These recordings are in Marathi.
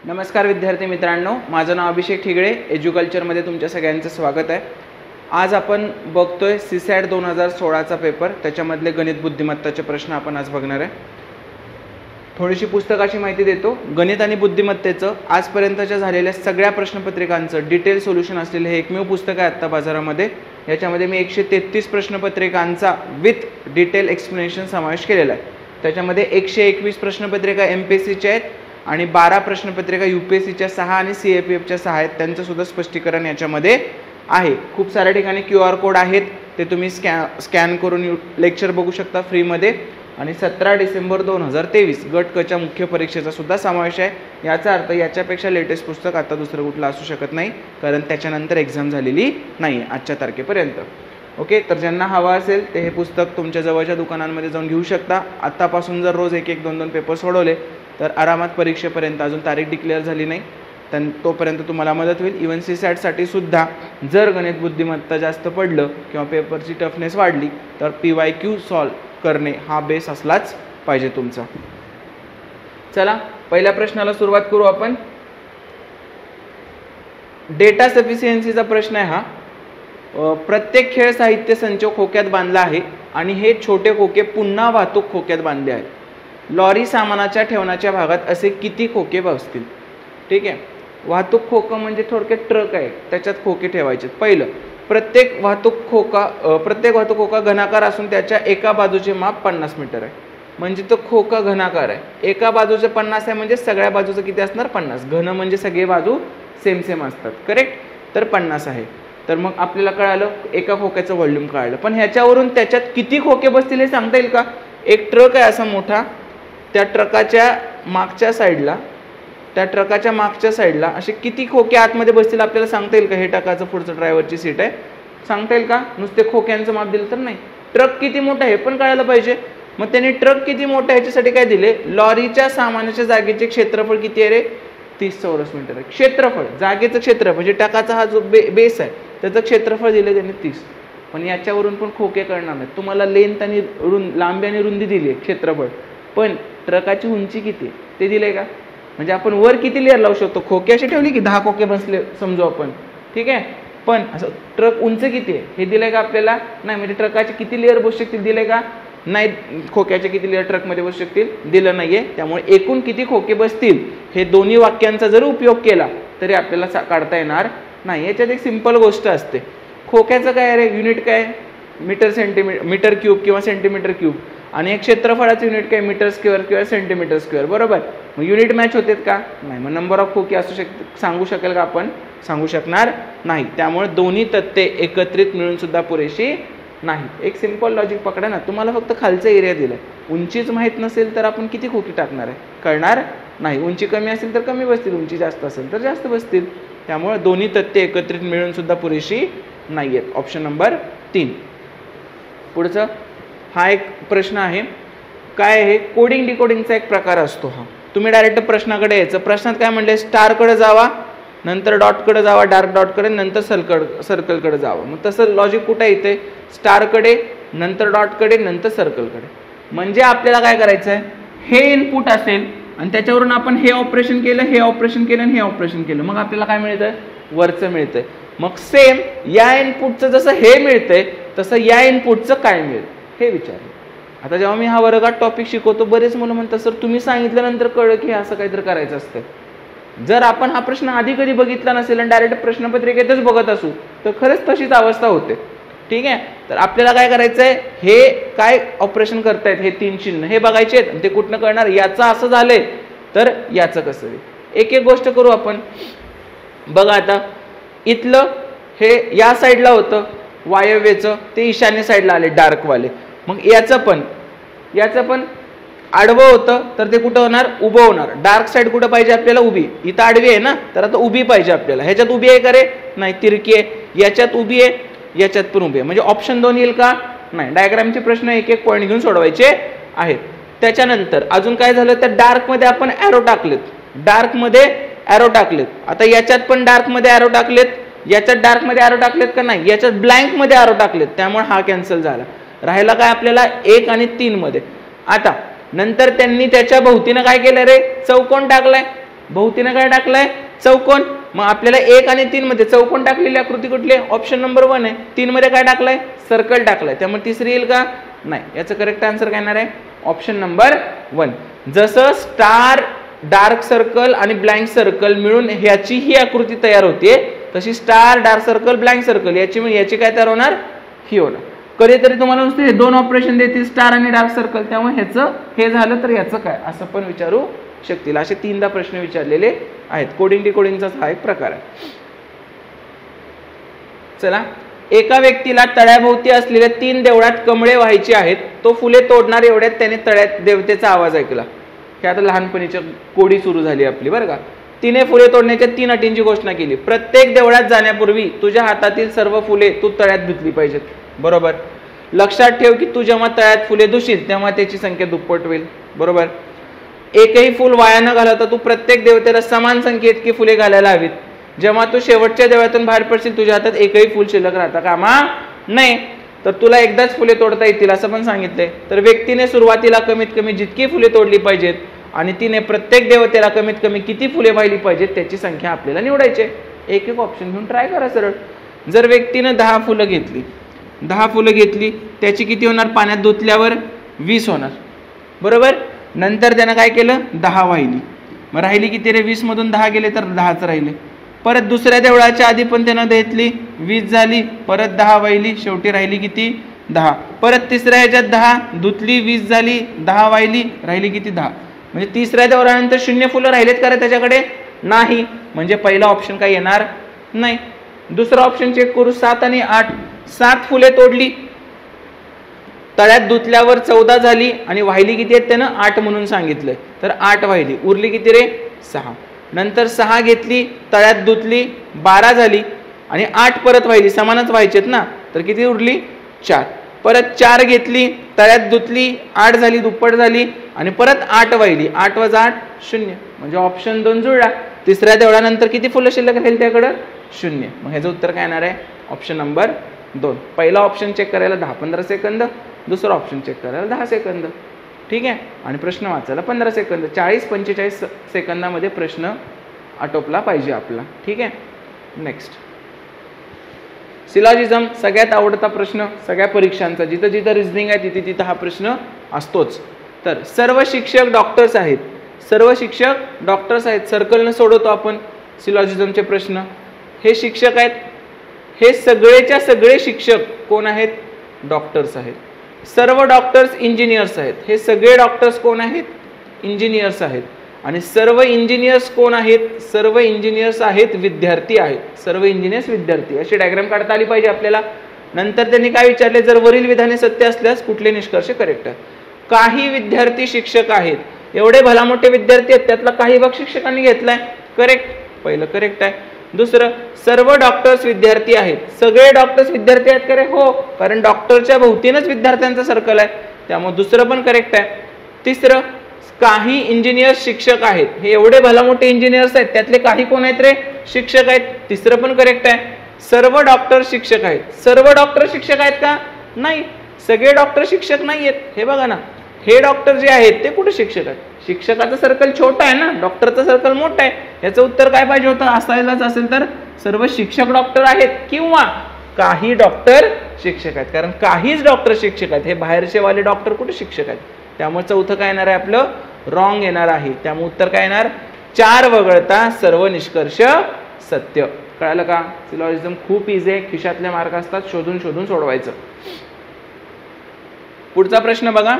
नमस्कार विद्यार्थी मित्रांनो, माझं नाव अभिषेक ठिगळे, एज्युकल्चरमध्ये तुमच्या सगळ्यांचं स्वागत आहे। आज आपण बघतोय सीसॅट 2016चा पेपर, त्याच्यामधले गणित बुद्धिमत्ताचे प्रश्न आपण आज बघणार आहे। थोडीशी पुस्तकाची माहिती देतो। गणित आणि बुद्धिमत्तेचं आजपर्यंतच्या झालेल्या सगळ्या प्रश्नपत्रिकांचं डिटेल सोल्युशन असलेले हे एकमेव पुस्तक आहे आता बाजारामध्ये। याच्यामध्ये मी 133 प्रश्नपत्रिकांचा विथ डिटेल एक्सप्लेनेशन समावेश केलेला आहे। त्याच्यामध्ये 121 प्रश्नपत्रिका एमपीएससीच्या आहेत आणि 12 प्रश्नपत्रिका यूपीएससीच्या 6 आणि सीएपीएफच्या 6 आहेत, त्यांचं सुद्धा स्पष्टीकरण याच्यामध्ये आहे। खूप साऱ्या ठिकाणी QR कोड आहेत, ते तुम्ही स्कॅन करून लेक्चर बघू शकता फ्रीमध्ये। आणि 17 डिसेंबर 2023 गट क च्या मुख्य परीक्षेचा सुद्धा समावेश आहे। याचा अर्थ याच्यापेक्षा लेटेस्ट पुस्तक आता दुसरं कुठलं असू शकत नाही, कारण त्याच्यानंतर एक्झाम झालेली नाही आजच्या तारखेपर्यंत। ओके, तर ज्यांना हवा असेल ते हे पुस्तक तुमच्या जवळच्या दुकानांमध्ये जाऊन घेऊ शकता। आत्तापासून जर रोज 1-1, 2-2 पेपर सोडवले तर आरामात परीक्षेपर्यंत, अजून तारीख डिक्लेअर झाली नाही तोपर्यंत तुम्हाला मदत होईल। इवन सीसॅटसाठी सुद्धा जर गणित बुद्धिमत्ता जास्त पडलं किंवा पेपरची टफनेस वाढली तर PYQ सॉल्व करणे हा बेस असलाच पाहिजे तुमचा। चला पहिल्या प्रश्नाला सुरुवात करू आपण। डेटा सफिशियन्सीचा प्रश्न आहे हा। प्रत्येक खेळ साहित्य संच खोक्यात बांधला आहे आणि हे छोटे खोके पुन्हा वाहतूक खोक्यात बांधले आहेत। लॉरी सामानाच्या ठेवण्याच्या भागात असे किती खोके बसतील? ठीक आहे, वाहतूक खोका म्हणजे थोडक्यात ट्रक आहे, त्याच्यात खोके ठेवायचे। पहिलं, प्रत्येक वाहतूक खोका घनाकार असून त्याच्या एका बाजूचे माप 50 मीटर आहे, म्हणजे तो खोका घनाकार आहे। एका बाजूचे 50 आहे म्हणजे सगळ्या बाजूचं किती असणार? 50। घन म्हणजे सगळे बाजू सेम सेम असतात, करेक्ट? तर 50 आहे। तर मग आपल्याला कळालं एका खोक्याचं व्हॉल्यूम कळालं, पण ह्याच्यावरून त्याच्यात किती खोके बसतील हे सांगता येईल का? एक ट्रक आहे असा मोठा, त्या ट्रकाच्या मागच्या साईडला असे किती खोके आतमध्ये बसतील आपल्याला सांगता येईल का? हे ट्रकाचं पुढचं ड्रायव्हरची सीट आहे, सांगता येईल का? नुसते खोक्यांचं माप दिलं तर नाही। ट्रक किती मोठा आहे हे पण कळायला पाहिजे। मग त्यांनी ट्रक किती मोठा आहे ह्याच्यासाठी काय दिले? लॉरीच्या सामानाच्या जागेचे क्षेत्रफळ किती आहे रे? 30 चौरस मीटर आहे क्षेत्रफळ, जागेचं क्षेत्रफळ, म्हणजे टाकाचा हा जो बेस आहे त्याचं क्षेत्रफळ दिले त्यांनी 30। पण याच्यावरून पण खोके कळणार नाहीत तुम्हाला। लेंथ आणि लांबी आणि रुंदी दिली आहे, क्षेत्रफळ, पण ट्रकाची उंची किती ते दिले का? म्हणजे आपण वर किती लेअर लावू शकतो? खोके असे ठेवले की 10 खोके बसले समजू आपण, ठीक आहे, पण असं ट्रक उंच किती आहे हे दिलंय का आपल्याला? नाही। म्हणजे ट्रकाचे किती लेअर बसू शकतील दिले का? नाही। खोक्याचे किती लेअर ट्रकमध्ये बसू शकतील दिलं नाहीये। त्यामुळे एकूण किती खोके बसतील हे दोन्ही वाक्यांचा जर उपयोग केला तरी आपल्याला काढता येणार नाही। याच्यात एक सिंपल गोष्ट असते, खोक्याचं काय रे युनिट काय? मीटर क्यूब किंवा सेंटीमीटर क्यूब, आणि एक क्षेत्रफळाचं युनिट काय? मीटर स्क्वेअर किंवा सेंटीमीटर स्क्वेअर, बरोबर? मग युनिट मॅच होतेत का? नाही। मग नंबर ऑफ खोके असू सांगू शकेल का आपण? सांगू शकणार नाही। त्यामुळे दोन्ही तथ्ये एकत्रित मिळून सुद्धा पुरेशी नाही। एक सिंपल लॉजिक पकडा ना, तुम्हाला फक्त खालचा एरिया दिलाय, उंचीच माहीत नसेल तर आपण किती खोके टाकणार आहे? कळणार नाही। उंची कमी असेल तर कमी बसतील, उंची जास्त असेल तर जास्त बसतील। त्यामुळे दोन्ही तथ्ये एकत्रित मिळून सुद्धा पुरेशी नाही आहेत। Option number 3। पुढचं हा एक प्रश्न आहे, काय आहे? कोडिंग डिकोडिंगचा एक प्रकार असतो हा। तुम्ही डायरेक्ट प्रश्नाकडे यायचं। प्रश्नात काय म्हणले? स्टारकडे जावा, नंतर डॉटकडे जावा, डार्क डॉटकडे, नंतर सर्कलकडे जावा। मग तसं लॉजिक कुठे येते? स्टारकडे, नंतर डॉटकडे, नंतर सर्कलकडे। म्हणजे आपल्याला काय करायचं आहे? हे इनपुट असेल आणि त्याच्यावरून आपण हे ऑपरेशन केलं, हे ऑपरेशन केलं आणि हे ऑपरेशन केलं, मग आपल्याला काय मिळतंय? वरचं मिळतंय। मग सेम या इनपुटचं जसं हे मिळतंय तसं या इनपुटचं काय मिळेल हे विचारलं। आता जेव्हा मी हा वर्गात टॉपिक शिकवतो बरेच मुलं म्हणतात सर तुम्ही सांगितल्यानंतर कळलं की असं काहीतरी करायचं असतं। जर आपण हा प्रश्न आधी कधी बघितला नसेल आणि डायरेक्ट प्रश्नपत्रिकेतच बघत असू तर खरंच तशीच अवस्था होते, ठीक आहे? तर आपल्याला काय करायचं आहे? हे काय ऑपरेशन करतायत हे 3 चिन्ह हे बघायचे आहेत, ते कुठनं कळणार? याचं असं झालंय तर याचं कसं? एक एक गोष्ट करू आपण। बघा आता इथलं हे या साईडला होतं वायव्येचं, ते ईशान्य साईडला आले डार्कवाले। मग याचं पण आडवं होतं तर ते कुठं होणार? उभं होणार। डार्क साईड कुठं पाहिजे आपल्याला? उभी। इथं आडवी आहे ना, तर आता उभी पाहिजे आपल्याला। ह्याच्यात उभी आहे का रे? नाही, तिरकी आहे। याच्यात उभी आहे, याच्यात पण उभी आहे, म्हणजे ऑप्शन 2 येईल का? नाही। डायग्रामचे प्रश्न एक एक पॉईंट घेऊन सोडवायचे आहेत। त्याच्यानंतर अजून काय झालं? तर डार्कमध्ये आपण ॲरो टाकलेत, आता याच्यात पण डार्कमध्ये ॲरो टाकलेत, याच्यात डार्कमध्ये ॲरो टाकलेत का? नाही। याच्यात ब्लँकमध्ये ॲरो टाकलेत, त्यामुळे हा कॅन्सल झाला। राहिला काय आपल्याला 1 आणि 3 मध्ये. आता नंतर त्यांनी त्याच्या भोवतीनं काय केलं रे, चौकोन टाकलाय. भोवतीनं काय टाकलाय, चौकोन. मग आपल्याला 1 आणि 3 मध्ये चौकोन टाकलेली आकृती कुठली, ऑप्शन नंबर 1 आहे. 3 मध्ये काय टाकलाय, सर्कल टाकलाय. त्यामुळे तिसरी येईल का, नाही. याचं करेक्ट आन्सर काय येणार आहे, ऑप्शन नंबर 1. जसं स्टार, डार्क सर्कल आणि ब्लँक सर्कल मिळून ह्याची ही आकृती तयार होते, तशी star, dark circle, blank circle याची काय तयार होणार, ही होणार. कधीतरी तुम्हाला नुसते हे 2 ऑपरेशन देतील, स्टार आणि डार्क सर्कल. त्यामुळे ह्याचं हे झालं तर ह्याचं काय, असं पण विचारू शकतील. असे 3दा प्रश्न विचारलेले आहेत. कोडिंग डिकोडिंगचा हा एक प्रकार आहे. चला, एका व्यक्तीला तळ्याभोवती असलेल्या 3 देवळात कमळे व्हायची आहेत. तो फुले तोडणार एवढ्यात त्याने तळ्यात देवतेचा आवाज ऐकला. हे आता लहानपणीची कोडी सुरू झाली आपली बरं का. तिने फुले तोडण्याच्या 3 अटींची घोषणा केली. प्रत्येक देवळात जाण्यापूर्वी तुझ्या हातातील सर्व फुले तू तळ्यात धुतली पाहिजेत. बरोबर. लक्षात ठेव की तू जेव्हा तळ्यात फुले धुशील तेव्हा त्याची संख्या दुप्पट होईल. बरोबर. एकही फुल वाया न घालवता तू प्रत्येक देवतेला समान संख्येत की फुले घालायला हवीत. जेव्हा तू शेवटच्या देवळातून बाहेर पडशील तुझ्या हातात एकही फुल शिल्लक राहता कामा नाही. तर तुला एकदाच फुले तोडता येतील असं पण सांगितलंय. तर व्यक्तीने सुरुवातीला कमीत कमी जितकी फुले तोडली पाहिजेत आणि तिने प्रत्येक देवतेला कमीत कमी किती फुले वाहिली पाहिजेत त्याची संख्या आपल्याला निवडायची. एक एक ऑप्शन घेऊन ट्राय करा सरळ. जर व्यक्तीनं 10 फुलं घेतली, 10 फुलं घेतली, त्याची किती होणार, पाण्यात धुतल्यावर 20 होणार. बरोबर. नंतर त्यानं काय केलं, 10 वाहिली. मग राहिली किती रे, 20 मधून 10 गेले तर 10च राहिले. परत दुसऱ्या देवळाच्या आधी पण त्यानं घेतली, 20 झाली, परत 10 वाहिली, शेवटी राहिली किती, 10. परत तिसऱ्या ह्याच्यात 10 धुतली, 20 झाली, 10 वाहिली, राहिली किती, 10. म्हणजे तिसऱ्या देवळानंतर 0 फुलं राहिलेत का रे त्याच्याकडे, नाही. म्हणजे पहिला ऑप्शन काय येणार नाही. दुसरा ऑप्शन चेक करू, 7 आणि 8. 7 फुले तोडली, तळ्यात धुतल्यावर 14 झाली आणि वाहिली किती आहेत त्यानं, 8 म्हणून सांगितलंय. तर 8 वाहिली, उरली किती रे, 6. नंतर 6 घेतली, तळ्यात धुतली, 12 झाली आणि 8 परत वाहिली, समानच व्हायचेत ना, तर किती उरली, 4. परत 4 घेतली, तळ्यात धुतली, 8 झाली, दुप्पट झाली आणि परत 8 वाहिली, 8 + 8 0. म्हणजे ऑप्शन 2 जुळला. तिसऱ्या देवळानंतर किती फुलं शिल्लक राहील त्याकडं, 0. मग ह्याचं उत्तर काय येणार आहे, ऑप्शन नंबर 2. पहिला ऑप्शन चेक करायला 10-15 सेकंद, दुसरा ऑप्शन चेक करायला 10 सेकंद. ठीक आहे. आणि प्रश्न वाचायला 15 सेकंद. 40-45 सेकंदामध्ये प्रश्न आटोपला पाहिजे आपला. ठीक आहे. नेक्स्ट, सिलॉजिझम सगळ्यात आवडता प्रश्न सगळ्या परीक्षांचा. जिथं जिथं रिझनिंग आहे तिथे तिथं हा प्रश्न असतोच. तर सर्व शिक्षक डॉक्टर्स आहेत, सर्व शिक्षक डॉक्टर्स आहेत. सर्कलनं सोडवतो आपण सिलॉजिझमचे प्रश्न. हे शिक्षक आहेत, हे सगळेच्या सगळे शिक्षक कोण आहेत, डॉक्टर्स आहेत. सर्व डॉक्टर्स इंजिनियर्स आहेत, हे सगळे डॉक्टर्स कोण आहेत, इंजिनियर्स आहेत. आणि सर्व इंजिनियर्स कोण आहेत, सर्व इंजिनियर्स आहेत विद्यार्थी आहेत. सर्व इंजिनियर्स विद्यार्थी, अशी डायग्राम काढता आली पाहिजे आपल्याला. नंतर त्यांनी काय विचारले, जर वरील विधाने सत्य असल्यास कुठले निष्कर्ष करेक्ट आहे. काही विद्यार्थी शिक्षक आहेत, एवढे भला मोठे विद्यार्थी आहेत, त्यातला काही भाग शिक्षकांनी घेतलाय, करेक्ट, पहिलं करेक्ट आहे. दुसरं, सर्व डॉक्टर्स विद्यार्थी आहेत, सगळे डॉक्टर्स विद्यार्थी आहेत का रे, हो, कारण डॉक्टरच्या भोवतीनच विद्यार्थ्यांचा सर्कल आहे, त्यामुळे दुसरं पण करेक्ट आहे. तिसरं, काही इंजिनियर्स शिक्षक आहेत, हे एवढे भला मोठे इंजिनियर्स आहेत, त्यातले काही कोण आहेत रे, शिक्षक आहेत, तिसरं पण करेक्ट आहे. सर्व डॉक्टर शिक्षक आहेत, सर्व डॉक्टर शिक्षक आहेत का, नाही, सगळे डॉक्टर शिक्षक नाही आहेत. हे बघा ना, हे डॉक्टर जे आहेत ते कुठे शिक्षक आहेत, शिक्षकाचं सर्कल छोटा आहे ना, डॉक्टरचं सर्कल मोठं आहे. याचं उत्तर काय पाहिजे होतं, असायलाच असेल तर सर्व शिक्षक डॉक्टर आहेत किंवा काही डॉक्टर शिक्षक आहेत, कारण काहीच डॉक्टर शिक्षक आहेत, हे बाहेरचे वाले डॉक्टर कुठे शिक्षक आहेत. त्यामुळे चौथं काय येणार आहे आपलं, रॉंग येणार आहे. त्यामुळे उत्तर काय येणार, 4 वगळता सर्व निष्कर्ष सत्य. कळालं का. सिलॉजिझम खूप इझी आहे, खिशातले मार्क असतात, शोधून शोधून सोडवायचं. पुढचा प्रश्न बघा,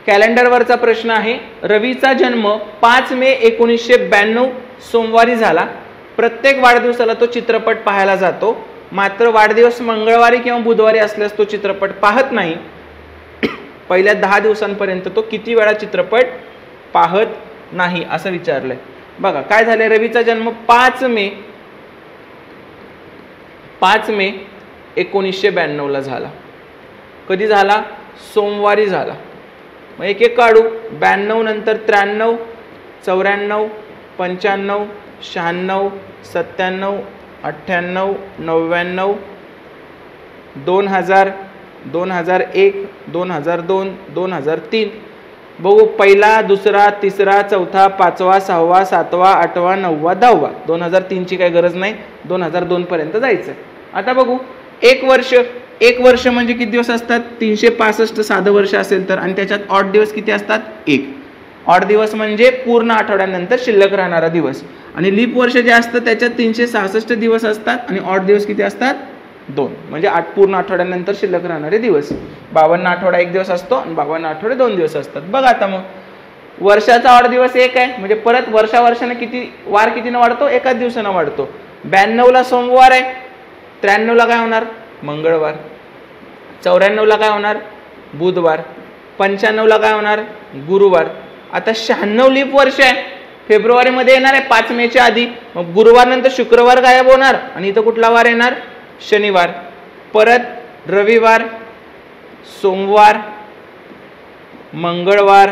कॅलेंडरवरचा प्रश्न आहे. रवीचा जन्म 5 मे 1992 सोमवारी झाला. प्रत्येक वाढदिवसाला तो चित्रपट पाहायला जातो, मात्र वाढदिवस मंगळवारी किंवा बुधवारी असल्यास तो चित्रपट पाहत नाही. पहिल्या 10 दिवसांपर्यंत तो किती वेळा चित्रपट पाहत नाही असं विचारलंय. बघा काय झालंय, रवीचा जन्म 5 मे 1992 ला झाला. कधी झाला, सोमवारी झाला. मग एक एक काढू, 92 नंतर 93, 94, 95, 96, 97, 98, 99, 2000, 2001, 2002, 2003. बघू, पहिला, दुसरा, तिसरा, चौथा, पाचवा, सहावा, सातवा, आठवा, नववा, 10वा. 2003ची काही गरज नाही, 2002 पर्यंत जायचं. आता बघू, एक वर्ष म्हणजे किती दिवस असतात? 365 साधं वर्ष असेल तर, आणि त्याच्यात ऑड दिवस किती असतात? 1. ऑड दिवस म्हणजे पूर्ण आठवड्यानंतर शिल्लक राहणारा दिवस. आणि लीप वर्ष जे असतं त्याच्यात 366 दिवस असतात आणि ऑड दिवस किती असतात? 2. म्हणजे पूर्ण आठवड्यानंतर शिल्लक राहणारे दिवस. 52 आठवडा 1 दिवस असतो आणि 52 आठवडे 2 दिवस असतात. बघा आता मग वर्षाचा ऑड दिवस 1 आहे, म्हणजे परत वर्षाने किती वार कितीनं वाढतो? 1 दिवसानं वाढतो. 92ला सोमवार आहे, 93ला काय होणार? मंगळवार. 94ला काय होणार? बुधवार. 95ला काय होणार? गुरुवार. आता 96 लीप वर्ष आहे, फेब्रुवारीमध्ये येणार आहे 5 मेच्या आधी. मग गुरुवार नंतर शुक्रवार गायब होणार आणि इथं कुठला वार येणार? शनिवार. परत रविवार, सोमवार, मंगळवार.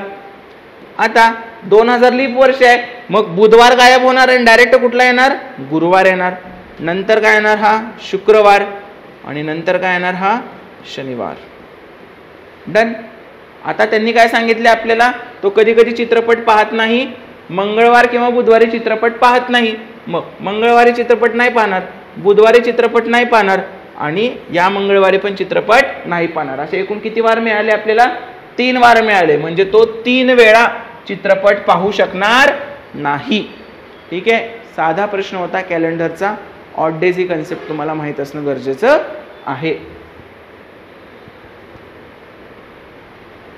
आता 2000 लीप वर्ष आहे, मग बुधवार गायब होणार आणि डायरेक्ट कुठला येणार? गुरुवार येणार. नंतर काय येणार? हा शुक्रवार. आणि नंतर काय येणार? हा शनिवार. डन. आता त्यांनी काय सांगितले आपल्याला? तो कधी कधी चित्रपट पाहत नाही, मंगळवार किंवा बुधवारी चित्रपट पाहत नाही. मग मंगळवारी चित्रपट नाही पाहणार, बुधवारी चित्रपट नाही पाहणार आणि या मंगळवारी पण चित्रपट नाही पाहणार. असे एकूण किती वार मिळाले आपल्याला? 3 वार मिळाले. म्हणजे तो 3 वेळा चित्रपट पाहू शकणार नाही. ठीक आहे, साधा प्रश्न होता कॅलेंडरचा. ऑड डेज ही कन्सेप्ट तुम्हाला माहित असणं गरजेचं आहे.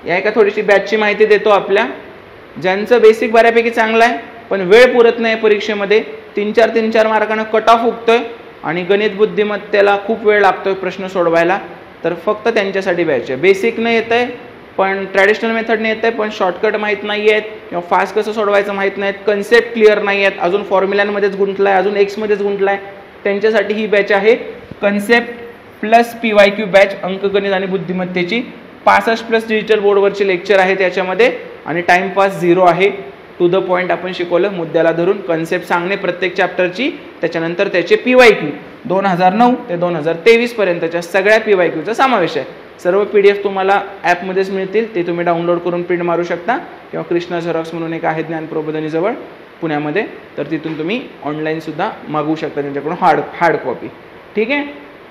या एका थोडीशी बॅचची माहिती देतो आपल्या. ज्यांचं बेसिक बऱ्यापैकी चांगलं आहे पण वेळ पुरत नाही परीक्षेमध्ये, 3-4 मार्कानं कट ऑफ उगतोय आणि गणित बुद्धिमत्तेला खूप वेळ लागतोय प्रश्न सोडवायला, तर फक्त त्यांच्यासाठी बॅच आहे. बेसिक न येत आहे पण ट्रॅडिशनल मेथडने येत आहे, पण शॉर्टकट माहीत नाही आहेत किंवा फास्ट कसं सोडवायचं माहीत नाहीत, कन्सेप्ट क्लिअर नाही आहेत, अजून फॉर्म्युलांमध्येच गुंतलाय, अजून एक्समध्येच गुंतलाय, त्यांच्यासाठी ही बॅच आहे. कन्सेप्ट प्लस PYQ बॅच, अंकगणित आणि बुद्धिमत्तेची. 65+ डिजिटल बोर्डवरचे लेक्चर आहे त्याच्यामध्ये आणि टाइमपास 0 आहे. टू द पॉईंट आपण शिकवलं, मुद्द्याला धरून कन्सेप्ट सांगणे प्रत्येक चॅप्टरची, त्याच्यानंतर त्याचे PYQ 2009 ते 2023 पर्यंतच्या सगळ्या PYQचा समावेश आहे. सर्व PDF तुम्हाला ॲपमध्येच मिळतील, ते तुम्ही डाउनलोड करून प्रिंट मारू शकता किंवा कृष्णा झेरॉक्स म्हणून एक आहे ज्ञानप्रबोधिनीजवळ पुण्यामध्ये, तर तिथून तुम्ही ऑनलाईन सुद्धा मागवू शकता त्यांच्याकडून हार्ड कॉपी. ठीक आहे,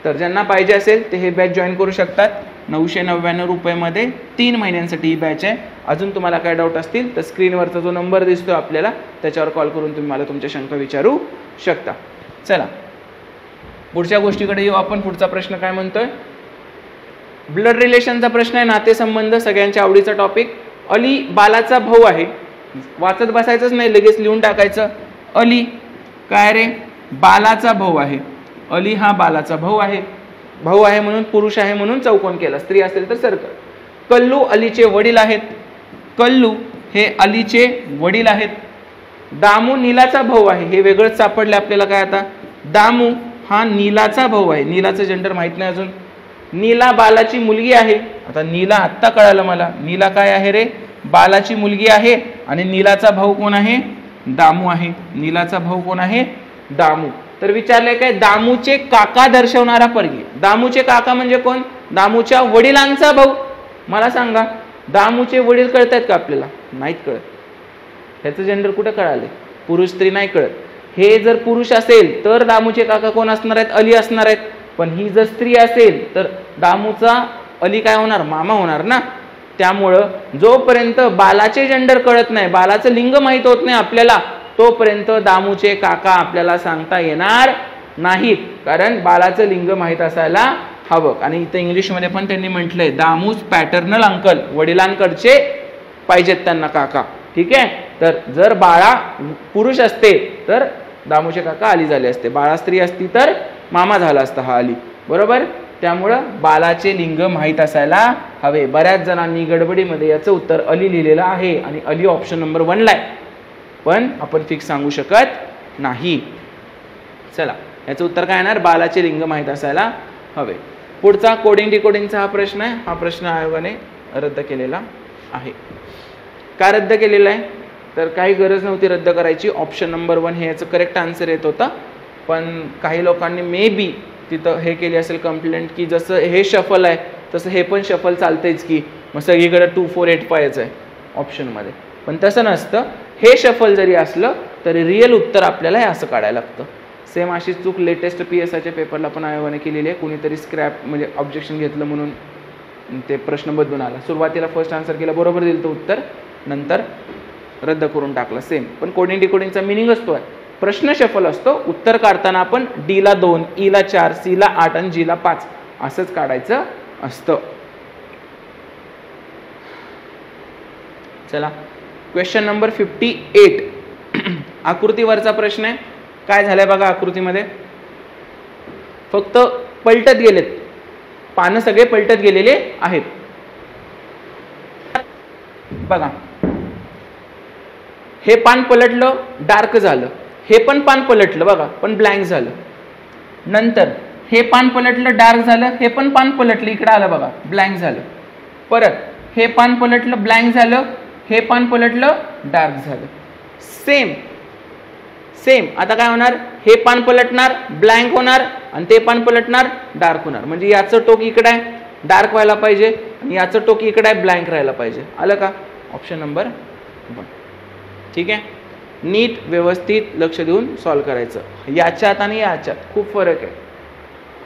तर ज्यांना पाहिजे असेल ते हे बॅच जॉईन करू शकतात. 999 रुपयामध्ये 3 महिन्यांसाठी ही बॅच आहे. अजून तुम्हाला काय डाऊट असतील तर स्क्रीनवरचा जो नंबर दिसतो आपल्याला त्याच्यावर कॉल करून तुम्ही मला तुमच्या शंका विचारू शकता. चला पुढच्या गोष्टीकडे येऊ आपण. पुढचा प्रश्न काय म्हणतोय? ब्लड रिलेशनचा प्रश्न आहे, नातेसंबंध, सगळ्यांच्या आवडीचा टॉपिक. अली बालाचा भाऊ आहे. वाचत बसायचंच नाही, लगेच लिहून टाकायचं. अली काय रे? बालाचा भाऊ आहे. अली हा बालाचा भाऊ आहे. भाऊ आहे म्हणून, पुरुष आहे म्हणून चौकोन केला, स्त्री असेल तर सर्कल. कल्लू अलीचे वडील आहेत. कल्लू हे अलीचे वडील आहेत. दामू नीलाचा भाऊ आहे. हे वेगळंच सापडले आपल्याला. काय आता? दामू हा नीलाचा भाऊ आहे. नीलाचं जेंडर माहित नाही अजून. नीला बालाची मुलगी आहे. आता नीला आत्ता कळालं मला. नीला काय आहे रे? बालाची मुलगी आहे. आणि नीलाचा भाऊ कोण आहे? दामू आहे. नीलाचा भाऊ कोण आहे? दामू. तर विचारलंय काय? दामूचे काका दर्शवणारा पर्याय. दामूचे काका म्हणजे कोण? दामूच्या वडिलांचा भाऊ. मला सांगा, दामूचे वडील कळत आहेत का आपल्याला? नाहीत कळत. ह्याचं जेंडर कुठं कळाले? पुरुष स्त्री नाही कळत. हे जर पुरुष असेल तर दामूचे काका कोण असणार आहेत? अली असणार आहेत. पण ही जर स्त्री असेल तर दामूचा अली काय होणार? मामा होणार ना. त्यामुळं जोपर्यंत बालाचे जेंडर कळत नाही, बालाचं लिंग माहीत होत नाही आपल्याला, तोपर्यंत दामूचे काका आपल्याला सांगता येणार नाहीत. कारण बालाचं लिंग माहीत असायला हवं. आणि इथं इंग्लिशमध्ये पण त्यांनी म्हटलंय दामूज पॅटर्नल अंकल, वडिलांकडचे पाहिजेत त्यांना काका. ठीक आहे, तर जर बाळा पुरुष असते तर दामूचे काका अली झाले असते, बाळा स्त्री असती तर मामा झाला असता हा अली. बरोबर. त्यामुळं बालाचे लिंग माहीत असायला हवे. बऱ्याच जणांनी गडबडीमध्ये याचं उत्तर अली लिहिलेलं आहे आणि अली ऑप्शन नंबर 1ला आहे, पण आपण फिक्स सांगू शकत नाही. चला याचं उत्तर काय येणार? बालाचे लिंग माहीत असायला हवे. पुढचा कोडिंग डिकोडिंगचा हा प्रश्न आहे. हा प्रश्न आयोगाने रद्द केलेला आहे. का रद्द केलेला आहे? तर काही गरज नव्हती रद्द करायची. ऑप्शन नंबर 1 हे याचं करेक्ट आन्सर येत होता, पण काही लोकांनी मे बी तिथं हे केली असेल कंप्लेंट की जसं हे शफल आहे तसं हे पण शफल चालतेच की मग सगळीकडे 2485 आहे ऑप्शनमध्ये, पण तसं नसतं. हे शफल जरी असलं तरी रिअल उत्तर आपल्याला हे असं काढायला लागतं. सेम अशी चूक लेटेस्ट PSIच्या पेपरला पण आयोगाने केलेली आहे. कुणीतरी स्क्रॅप म्हणजे ऑब्जेक्शन घेतलं म्हणून ते प्रश्न बदलून आला. सुरुवातीला फर्स्ट आन्सर केला, बरोबर दिलं तर उत्तर, नंतर रद्द करून टाकलं. सेम, पण कोडिंग डिकोडिंगचा मिनिंग असतो आहे प्रश्न शफल असतो. उत्तर काढताना आपण Dला 2, Eला 4, Cला 8 आणि Gला 5 असंच काढायचं असतं. चला क्वेश्चन नंबर 58. आकृतीवरचा प्रश्न आहे. काय झालंय बघा, आकृतीमध्ये फक्त पलटत गेलेत, पानं सगळे पलटत गेलेले आहेत. बघा, हे पान पलटलं, डार्क झालं. हे पण पान पलटलं बघा, पण ब्लँक झालं. नंतर हे पान पलटलं, डार्क झालं. हे पण पान पलटलं, इकडे आलं बघा, ब्लँक झालं. परत हे पान पलटलं, ब्लँक झालं. हे पान पलटलं, डार्क झालं. Same same. आता काय होणार, हे पान पलटणार, ब्लँक होणार, आणि ते पान पलटणार, डार्क होणार. म्हणजे याचं टोक इकडे आहे, डार्क व्हायला पाहिजे, आणि याचं टोक इकडे आहे, ब्लँक राहायला पाहिजे. आलं का? Option number 1. ठीक आहे. नीट व्यवस्थित लक्ष देऊन सॉल्व करायचं. याच्यात आणि याच्यात खूप फरक आहे.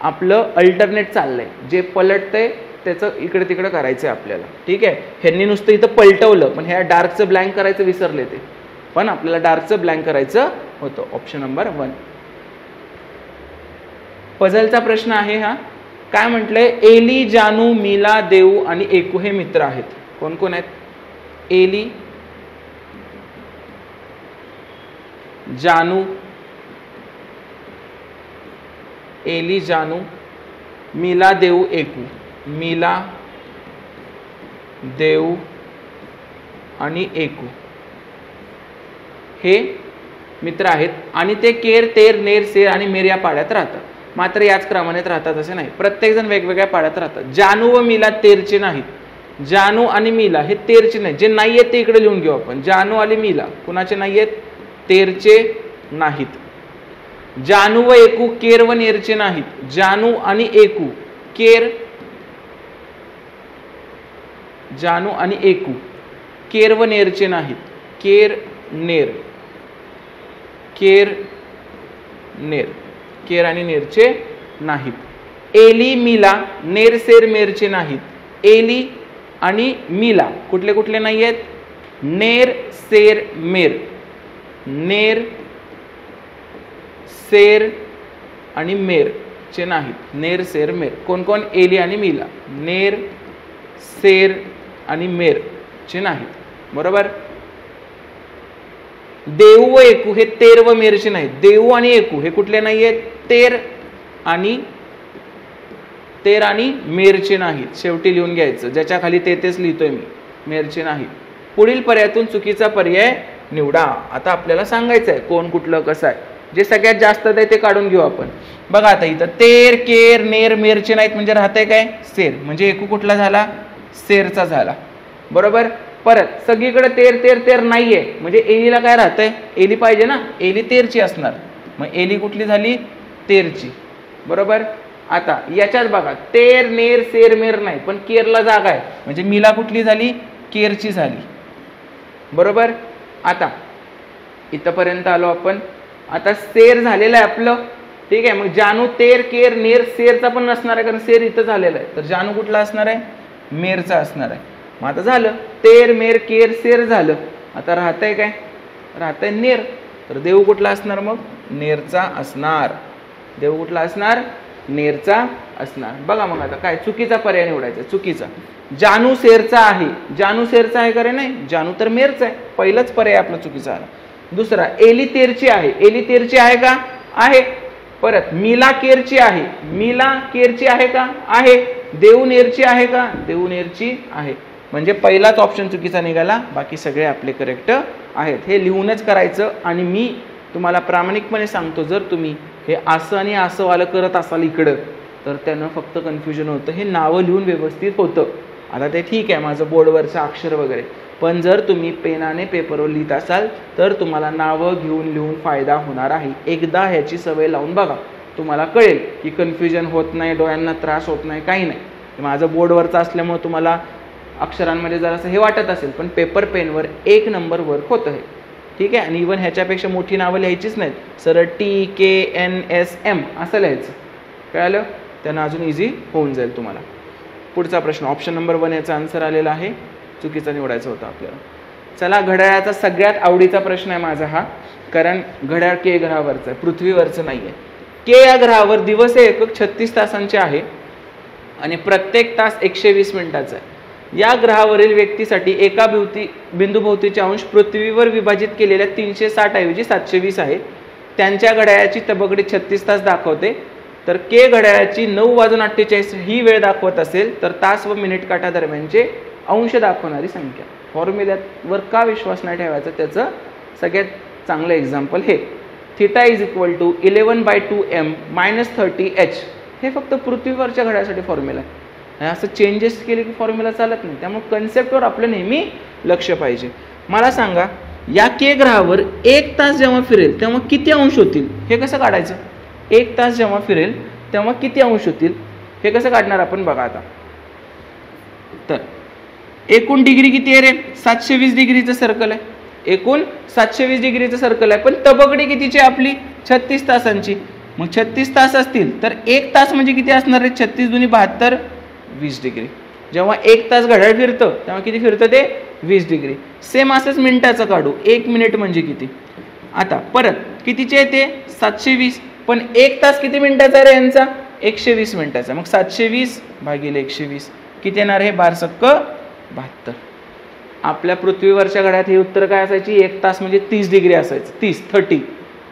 आपलं अल्टरनेट चाललंय, जे पलटतंय त्याचं इकडे तिकडे करायचं आहे आपल्याला. ठीक आहे. ह्यांनी नुसतं इथं पलटवलं, पण ह्या डार्कचं ब्लँक करायचं विसरले ते, पण आपल्याला डार्कचं ब्लँक करायचं होतं. Option number 1. पझलचा प्रश्न आहे हा. काय म्हटलंय, एली, जानू, मीला, देऊ आणि एकू हे मित्र आहेत. कोण कोण आहेत? एली, जानू, एली, जानू, मीला, देऊ, एकू. मीला, देऊ आणि एकू हे मित्र आहेत आणि ते केर, तेर, नेर, सेर आणि मेर या पाड्यात राहतात. मात्र याच क्रमाने राहतात असे नाही, प्रत्येक जण वेगवेगळ्या पाड्यात राहतात. जानू व मीला तेरचे नाहीत. जानू आणि मीला हे तेरचे नाहीत. जे नाही आहेत ते इकडे लिहून घेऊ आपण. जानू आणि मीला कुणाचे नाही आहेत? तेरचे नाहीत. जानू व एकू केर व नेरचे नाहीत. जानू आणि एकू केर, जानू आणि एकू केर व नेरचे नाहीत. केर, नेर, केर, नेर, केर आणि नेरचे नाहीत. एली, मीला नेर, सेर, मेरचे नाहीत. एली आणि मीला कुठले कुठले नाही आहेत? नेर, सेर, मेर. नेर, सेर आणि मेर चे नाहीत. नेर, सेर, मेर. कोण कोण? एली आणि मीला नेर, सेर आणि मेर चे नाहीत. बरोबर. देऊ व एकू हे तेर व मेरचे नाहीत. देऊ आणि एकू हे कुठले नाही आहेत? तेर आणि मेरचे नाहीत. शेवटी लिहून घ्यायचं, ज्याच्या खाली तेच लिहितोय मी, मेरचे नाहीत. पुढील पर्यायातून चुकीचा पर्याय निवडा. आता आपल्याला सांगायचं आहे कोण कुठलं कसं आहे. जे सगळ्यात जास्त आहे ते काढून घेऊ आपण. बघा आता इथं तेर, केर, नेर, मेरचे नाहीत म्हणजे राहतंय काय? सेर. म्हणजे एकू कुठला झाला? सेरचा झाला. बरोबर. परत सगळीकडे तेर तेर तेर नाहीये म्हणजे एलीला काय राहतंय? एली पाहिजे ना, एली तेरची असणार. मग एली कुठली झाली? तेरची. बरोबर. आता याच्यात बघा तेर, नेर, सेर, मेर नाही, पण केरला जागा आहे म्हणजे मीला कुठली झाली? केरची झाली. बरोबर. आता इथपर्यंत आलो आपण. आता सेर झालेलं आहे आपलं. ठीक आहे. मग जानू, तेर, केर, नेर, सेरचा पण नसणार आहे कारण सेर इथं झालेला आहे. तर जानू कुठला असणार आहे? मेरचा असणार आहे. मग आता झालं तेर, मेर, केर, सेर झालं. आता राहतंय काय? राहतंय नेर. तर देऊ कुठला असणार? मग नेरचा असणार. देऊ कुठला असणार? नेरचा असणार. बघा मग आता काय चुकीचा पर्याय निवडायचा. चुकीचा. जानू सेरचा आहे. जानू सेरचा आहे का रे? नाही, जानू तर मेरचा आहे. पहिलाच पर्याय आपला चुकीचा आला. दुसरा, एली तेरची आहे. एली तेरची आहे का? आहे. परत मीला केरची आहे. मीला केरची आहे का? आहे. देऊ नेरची आहे का? देऊ नेरची आहे. म्हणजे पहिलाच ऑप्शन चुकीचा निघाला, बाकी सगळे आपले करेक्ट आहेत. हे लिहूनच करायचं. आणि मी तुम्हाला प्रामाणिकपणे सांगतो, जर तुम्ही हे असं आणि असं वालं करत असाल इकडं तर त्यानं फक्त कन्फ्युजन होतं. हे नावं लिहून व्यवस्थित होतं. आता ते ठीक आहे माझं बोर्डवरचं अक्षर वगैरे, पण जर तुम्ही पेनाने पेपरवर लिहित असाल तर तुम्हाला नावं घेऊन लिहून फायदा होणार आहे. एकदा ह्याची सवय लावून बघा, तुम्हाला कळेल की कन्फ्युजन होत नाही, डोळ्यांना त्रास होत नाही, काही नाही. माझं बोर्डवरचं असल्यामुळे तुम्हाला अक्षरांमध्ये जरासं हे वाटत असेल, पण पेपर पेनवर 1 नंबर वर्क होतं हे. ठीक आहे. आणि इव्हन ह्याच्यापेक्षा मोठी नावं लिहायचीच नाहीत, सरळ TKNSM असं लिहायचं. कळालं? त्यांना अजून इझी होऊन जाईल तुम्हाला. पुढचा प्रश्न ऑप्शन नंबर 1 याचा आन्सर आलेला आहे, चुकीचा निवडायचा होता आपल्याला. चला, घड्याळाचा सगळ्यात आवडीचा प्रश्न आहे माझा हा, कारण घड्याळ के ग्रहावरचं आहे, पृथ्वीवरचं नाही आहे. के या ग्रहावर दिवस हे एकक 36 तासांचे आहे आणि प्रत्येक तास 120 मिनिटाचा आहे. या ग्रहावरील व्यक्तीसाठी एका बिंदूभोवतीचे अंश पृथ्वीवर विभाजित केलेल्या 360 ऐवजी 720 आहे. त्यांच्या घड्याळाची तबकडी 36 तास दाखवते. तर के घड्याळाची 9:48 ही वेळ दाखवत असेल तर तास व मिनिट काठा दरम्यानचे अंश दाखवणारी संख्या. फॉर्म्युल्यावर का विश्वास नाही ठेवायचा, त्याचं सगळ्यात चांगलं एक्झाम्पल हे. θ = 11/2m - 30h हे फक्त पृथ्वीवरच्या घड्याळासाठी फॉर्म्युला आहे. असं चेंजेस केले की फॉर्म्युला चालत नाही. त्यामुळे कन्सेप्टवर आपलं नेहमी लक्ष पाहिजे. मला सांगा, या के ग्रहावर 1 तास जेव्हा फिरेल तेव्हा किती अंश होतील, हे कसं काढायचं? 1 तास जेव्हा फिरेल तेव्हा किती अंश होतील हे कसं काढणार आपण बघा आता. तर एकूण डिग्री किती आहे रे? 720 डिग्रीचं सर्कल आहे. एकूण 720 डिग्रीचं सर्कल आहे, पण तबकडी कितीची आपली? 36 तासांची. मग 36 तास असतील तर 1 तास म्हणजे किती असणार रे? 36 × 2 = 72, 20 डिग्री. जेव्हा 1 तास घड्याळ फिरतं तेव्हा किती फिरतं ते? 20 डिग्री. सेम असंच मिनिटाचं काढू. 1 मिनिट म्हणजे किती? आता परत कितीचे आहे ते? 720. पण 1 तास किती मिनिटाचा आहे रे यांचा? 120 मिनिटाचा. मग 720 / 120 किती येणार? हे 12 × 72. आपल्या पृथ्वीवरच्या घड्याळात हे उत्तर काय असायची? 1 तास म्हणजे 30 डिग्री असायचं, 30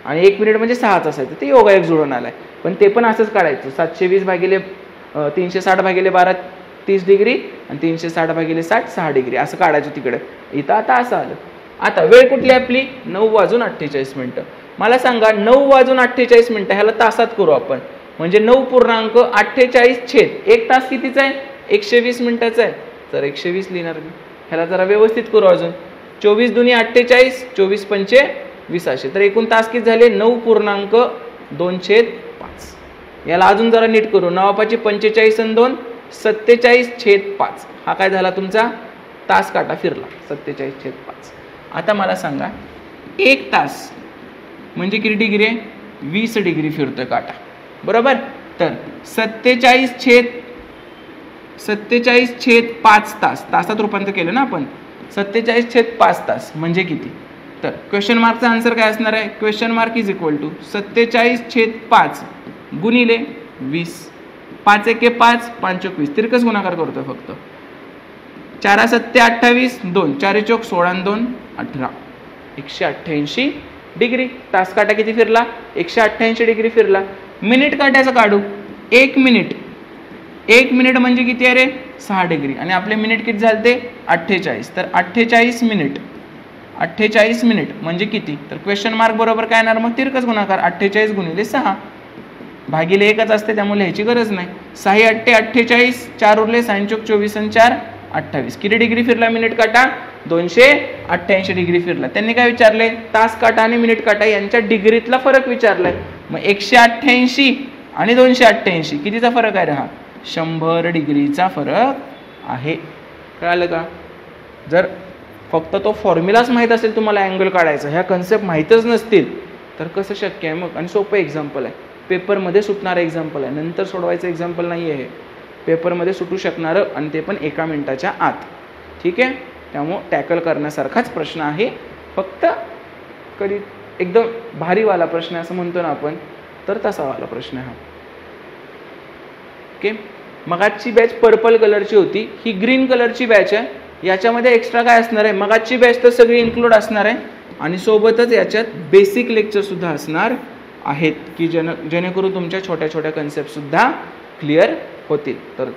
आणि 1 मिनिट म्हणजे 6च असायचं. ते योगायोग जुळून आलाय. पण ते पण असंच काढायचं. 720 / 360 / 12 30 डिग्री आणि 360 / 60 6 डिग्री असं काढायचं तिकडे. इथं आता असं आलं. आता वेळ कुठली आपली? 9:48. मला सांगा, 9:48 ह्याला तासात करू आपण, म्हणजे 9.48 / 1 तास कितीचा आहे? 120 मिनिटाचा आहे. तर 120 लिहिणार मी. ह्याला जरा व्यवस्थित करू अजून. 24 × 2 = 48, 24 × 5 = 20. तर एकूण तास किती झाले? 9.2/5. याला अजून जरा नीट करू. 9 × 45 आणि 2 = 47/5. हा काय झाला तुमचा? तास काटा फिरला, 47/5. आता मला सांगा, 1 तास म्हणजे किती डिग्री आहे? 20 डिग्री फिरतोय काटा, बरोबर? तर 47/5 तास, तासात रूपांतर केलं ना आपण. 47/5 तास म्हणजे किती? तर क्वेश्चन मार्कचा आन्सर काय असणार आहे? क्वेश्चन मार्क = 47/5 गुणिले 20. 5 × 1 = 5, 5 × 20. तिरकस गुणाकार करतोय फक्त. 4 × 7 = 28, 2 4 × 4 = 16 आणि 2 = 18. 188 डिग्री. तास काटा किती फिरला? 188 डिग्री फिरला. मिनिट काट्याचं काढू. 1 मिनिट म्हणजे किती आहे रे? 6 डिग्री. आणि आपले मिनिट किती झाले ते? 48. तर 48 मिनिट म्हणजे किती? तर क्वेश्चन मार्क बरोबर काय येणार मग? तिरकस गुणाकार. 48 × 6 भागिले 1च असते, त्यामुळे लिहायची गरज नाही. 6 × 8 = 48, 4 उरले, 6 × 4 = 24 आणि 4 = 28. किती डिग्री फिरला मिनिट काटा? 288 डिग्री फिरला. त्यांनी काय विचारले? तास काटा आणि मिनिट काटा यांच्या डिग्रीतला फरक विचारलाय. मग 188 आणि 288 कितीचा फरक आहे? हा 100 डिग्रीचा फरक आहे. कळालं का? जर फक्त तो फॉर्म्युलाच माहीत असेल तुम्हाला अँगल काढायचा, ह्या कन्सेप्ट माहीतच नसतील तर कसं शक्य आहे मग? आणि सोपं एक्झाम्पल आहे, पेपरमध्ये सुटणारं एक्झाम्पल आहे, नंतर सोडवायचं एक्झाम्पल नाही आहे हे. पेपरमध्ये सुटू शकणारं आणि ते पण 1 मिनिटाच्या आत. ठीक आहे? त्यामुळं टॅकल करण्यासारखाच प्रश्न आहे. फक्त कधी एकदम भारीवाला प्रश्न असं म्हणतो ना आपण, तर तसावाला प्रश्न हा. ओके. मगाची बॅच पर्पल कलरची होती, ही ग्रीन कलरची बॅच आहे. याच्यामध्ये एक्स्ट्रा काय असणार आहे? मगाची बॅच तर सगळी इन्क्लूड असणार आहे आणि सोबतच याच्यात बेसिक लेक्चर सुद्धा असणार आहेत की जेणेकरून तुमच्या छोट्या छोट्या कन्सेप्ट सुद्धा क्लिअर होतील. तर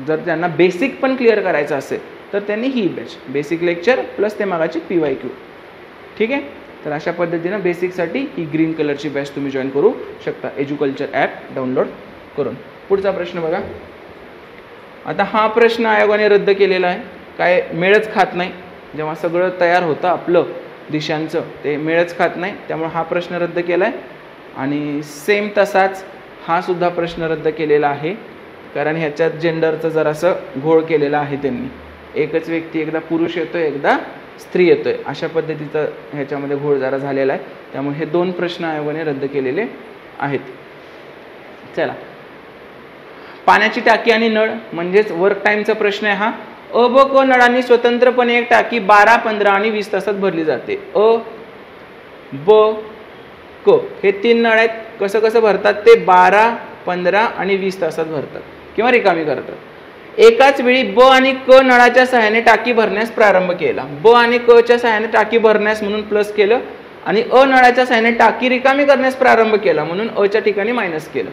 जर त्यांना बेसिक पण क्लिअर करायचं असेल तर त्यांनी ही बॅच बेसिक लेक्चर प्लस ते मागाची PYQ. ठीक आहे? तर अशा पद्धतीनं बेसिकसाठी ही ग्रीन कलरची बॅच तुम्ही जॉईन करू शकता एज्युकल्चर ॲप डाउनलोड करून. पुढचा प्रश्न बघा. आता हा प्रश्न आयोगाने रद्द केलेला आहे. काय मेळच खात नाही. जेव्हा सगळं तयार होतं आपलं दिशांचं, ते मेळच खात नाही, त्यामुळे हा प्रश्न रद्द केला आहे. आणि सेम तसाच हा सुद्धा प्रश्न रद्द केलेला आहे. कारण ह्याच्यात जेंडरचं जरासं घोळ केलेला आहे त्यांनी. एकच व्यक्ती एकदा पुरुष येतोय एकदा स्त्री येतोय अशा पद्धतीचा ह्याच्यामध्ये घोळ जरा झालेला आहे. त्यामुळे हे 2 प्रश्न आयोगाने रद्द केलेले आहेत. चला, पाण्याची टाकी आणि नळ म्हणजेच वर्क टाइमचा प्रश्न आहे हा. अ व क नळांनी स्वतंत्रपणे एक टाकी 12, 15 आणि 20 तासात भरली जाते. अ, ब, क हे 3 नळ आहेत. कसं कसं भरतात ते 12, 15 आणि 20 तासात भरतात किंवा रिकामी करतात. एकाच वेळी ब आणि क नळाच्या सहाय्याने टाकी भरण्यास प्रारंभ केला. ब आणि क च्या सहाय्याने टाकी भरण्यास म्हणून प्लस केलं आणि अ नळाच्या सहाय्याने टाकी रिकामी करण्यास प्रारंभ केला म्हणून अ च्या ठिकाणी मायनस केलं.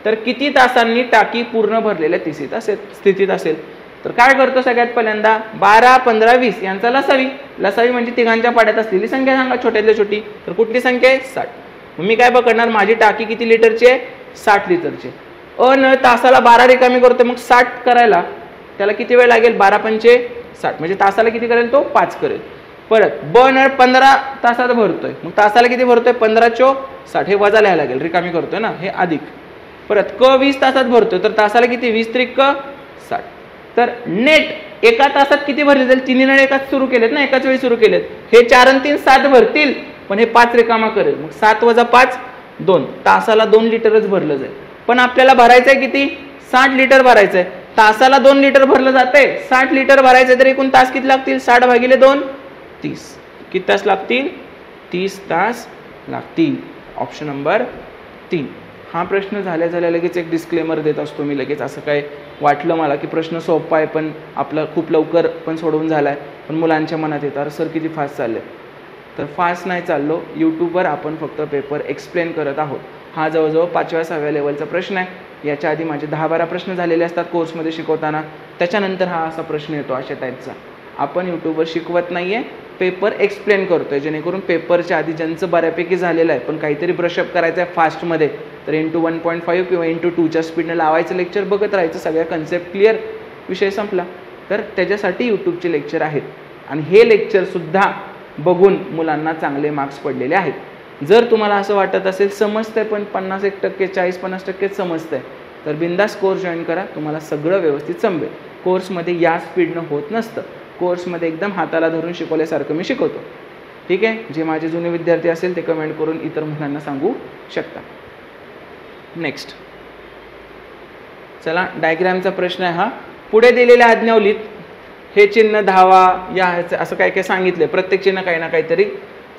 तर किती तासांनी टाकी पूर्ण भरलेल्या स्थितीत असेल? तर काय करतो सगळ्यात पहिल्यांदा 12, 15, 20 यांचा लसावी. लसावी म्हणजे तिघांच्या पाड्यात असलेली संख्या सांगा छोट्यातली छोटी. तर कुठली संख्या आहे? 60. मग मी काय पकडणार? माझी टाकी किती लिटरची आहे? 60 लिटरची. अ नळ तासाला 12 रिकामी करतो मग 60 करायला त्याला किती वेळ लागेल? 12 पंचे 60 म्हणजे तासाला किती करेल तो? 5 करेल. परत ब नळ 15 तासात भरतोय मग तासाला किती भरतोय? 15 चोक 60 हे वजा लिहायला लागेल रिकामी करतोय ना हे अधिक. परत क 20 तासात भरतोय तर तासाला किती? 20 त्रिक 60. तर नेट एका तासात किती भरले जाईल? 3 नळ एकाच सुरू केलेत ना, एकाच वेळी सुरू केलेत. हे 4 आणि 3 7 भरतील पण हे 5 रिकामा करेल मग 7 वजा 5 2 तासाला 2 लिटरच भरलं जाईल. पण आपल्याला भरायचंय किती? 60 लिटर भरायचंय. तासाला 2 लिटर भरलं जाते. 60 लिटर भरायचंय तर एकूण तास किती लागतील? 60 भागिले 2 30. किती तास लागतील? 30 तास लागतील. Option number 3. हा प्रश्न झाल्या लगेच एक डिस्क्लेमर देत असतो मी लगेच. असं काय वाटलं मला की प्रश्न सोपा आहे पण आपला खूप लवकर पण सोडवून झालाय पण मुलांच्या मनात येतं अरे सर किती फास्ट चालले. तर फास्ट नाही चाललो. यूट्यूबवर आपण फक्त पेपर एक्सप्लेन करत आहोत. हा जवळजवळ 5व्या 6व्या लेवलचा प्रश्न आहे. याच्या आधी माझे 10-12 प्रश्न झालेले असतात कोर्समध्ये शिकवताना. त्याच्यानंतर हा असा प्रश्न येतो अशा टाईपचा. आपण यूट्यूबवर शिकवत नाहीये, पेपर एक्सप्लेन करतोय जेणेकरून पेपरच्या आधी ज्यांचं बऱ्यापैकी झालेलं आहे पण काहीतरी ब्रशअप करायचं आहे फास्टमध्ये तर इंटू 1.5 किंवा इंटू 2च्या स्पीडने लावायचं लेक्चर बघत राहायचं. सगळ्या कन्सेप्ट क्लिअर, विषय संपला. तर त्याच्यासाठी यूट्यूबचे लेक्चर आहेत आणि हे लेक्चरसुद्धा बघून मुलांना चांगले मार्क्स पडलेले आहेत. जर तुम्हाला असं वाटत असेल समजतंय पण 50-1%, 40-50% समजतंय तर बिंदास कोर्स जॉईन करा. तुम्हाला सगळं व्यवस्थित समजेल. कोर्समध्ये या स्पीडनं होत नसतं. कोर्समध्ये एकदम हाताला धरून शिकवल्यासारखं मी शिकवतो. ठीक आहे. जे माझे जुने विद्यार्थी असेल ते कमेंट करून इतर मुलांना सांगू शकता. नेक्स्ट, चला डायग्रामचा प्रश्न आहे हा. पुढे दिलेल्या आज्ञावलीत हे चिन्ह धावा या असं काय काय सांगितले. प्रत्येक चिन्ह काही ना काहीतरी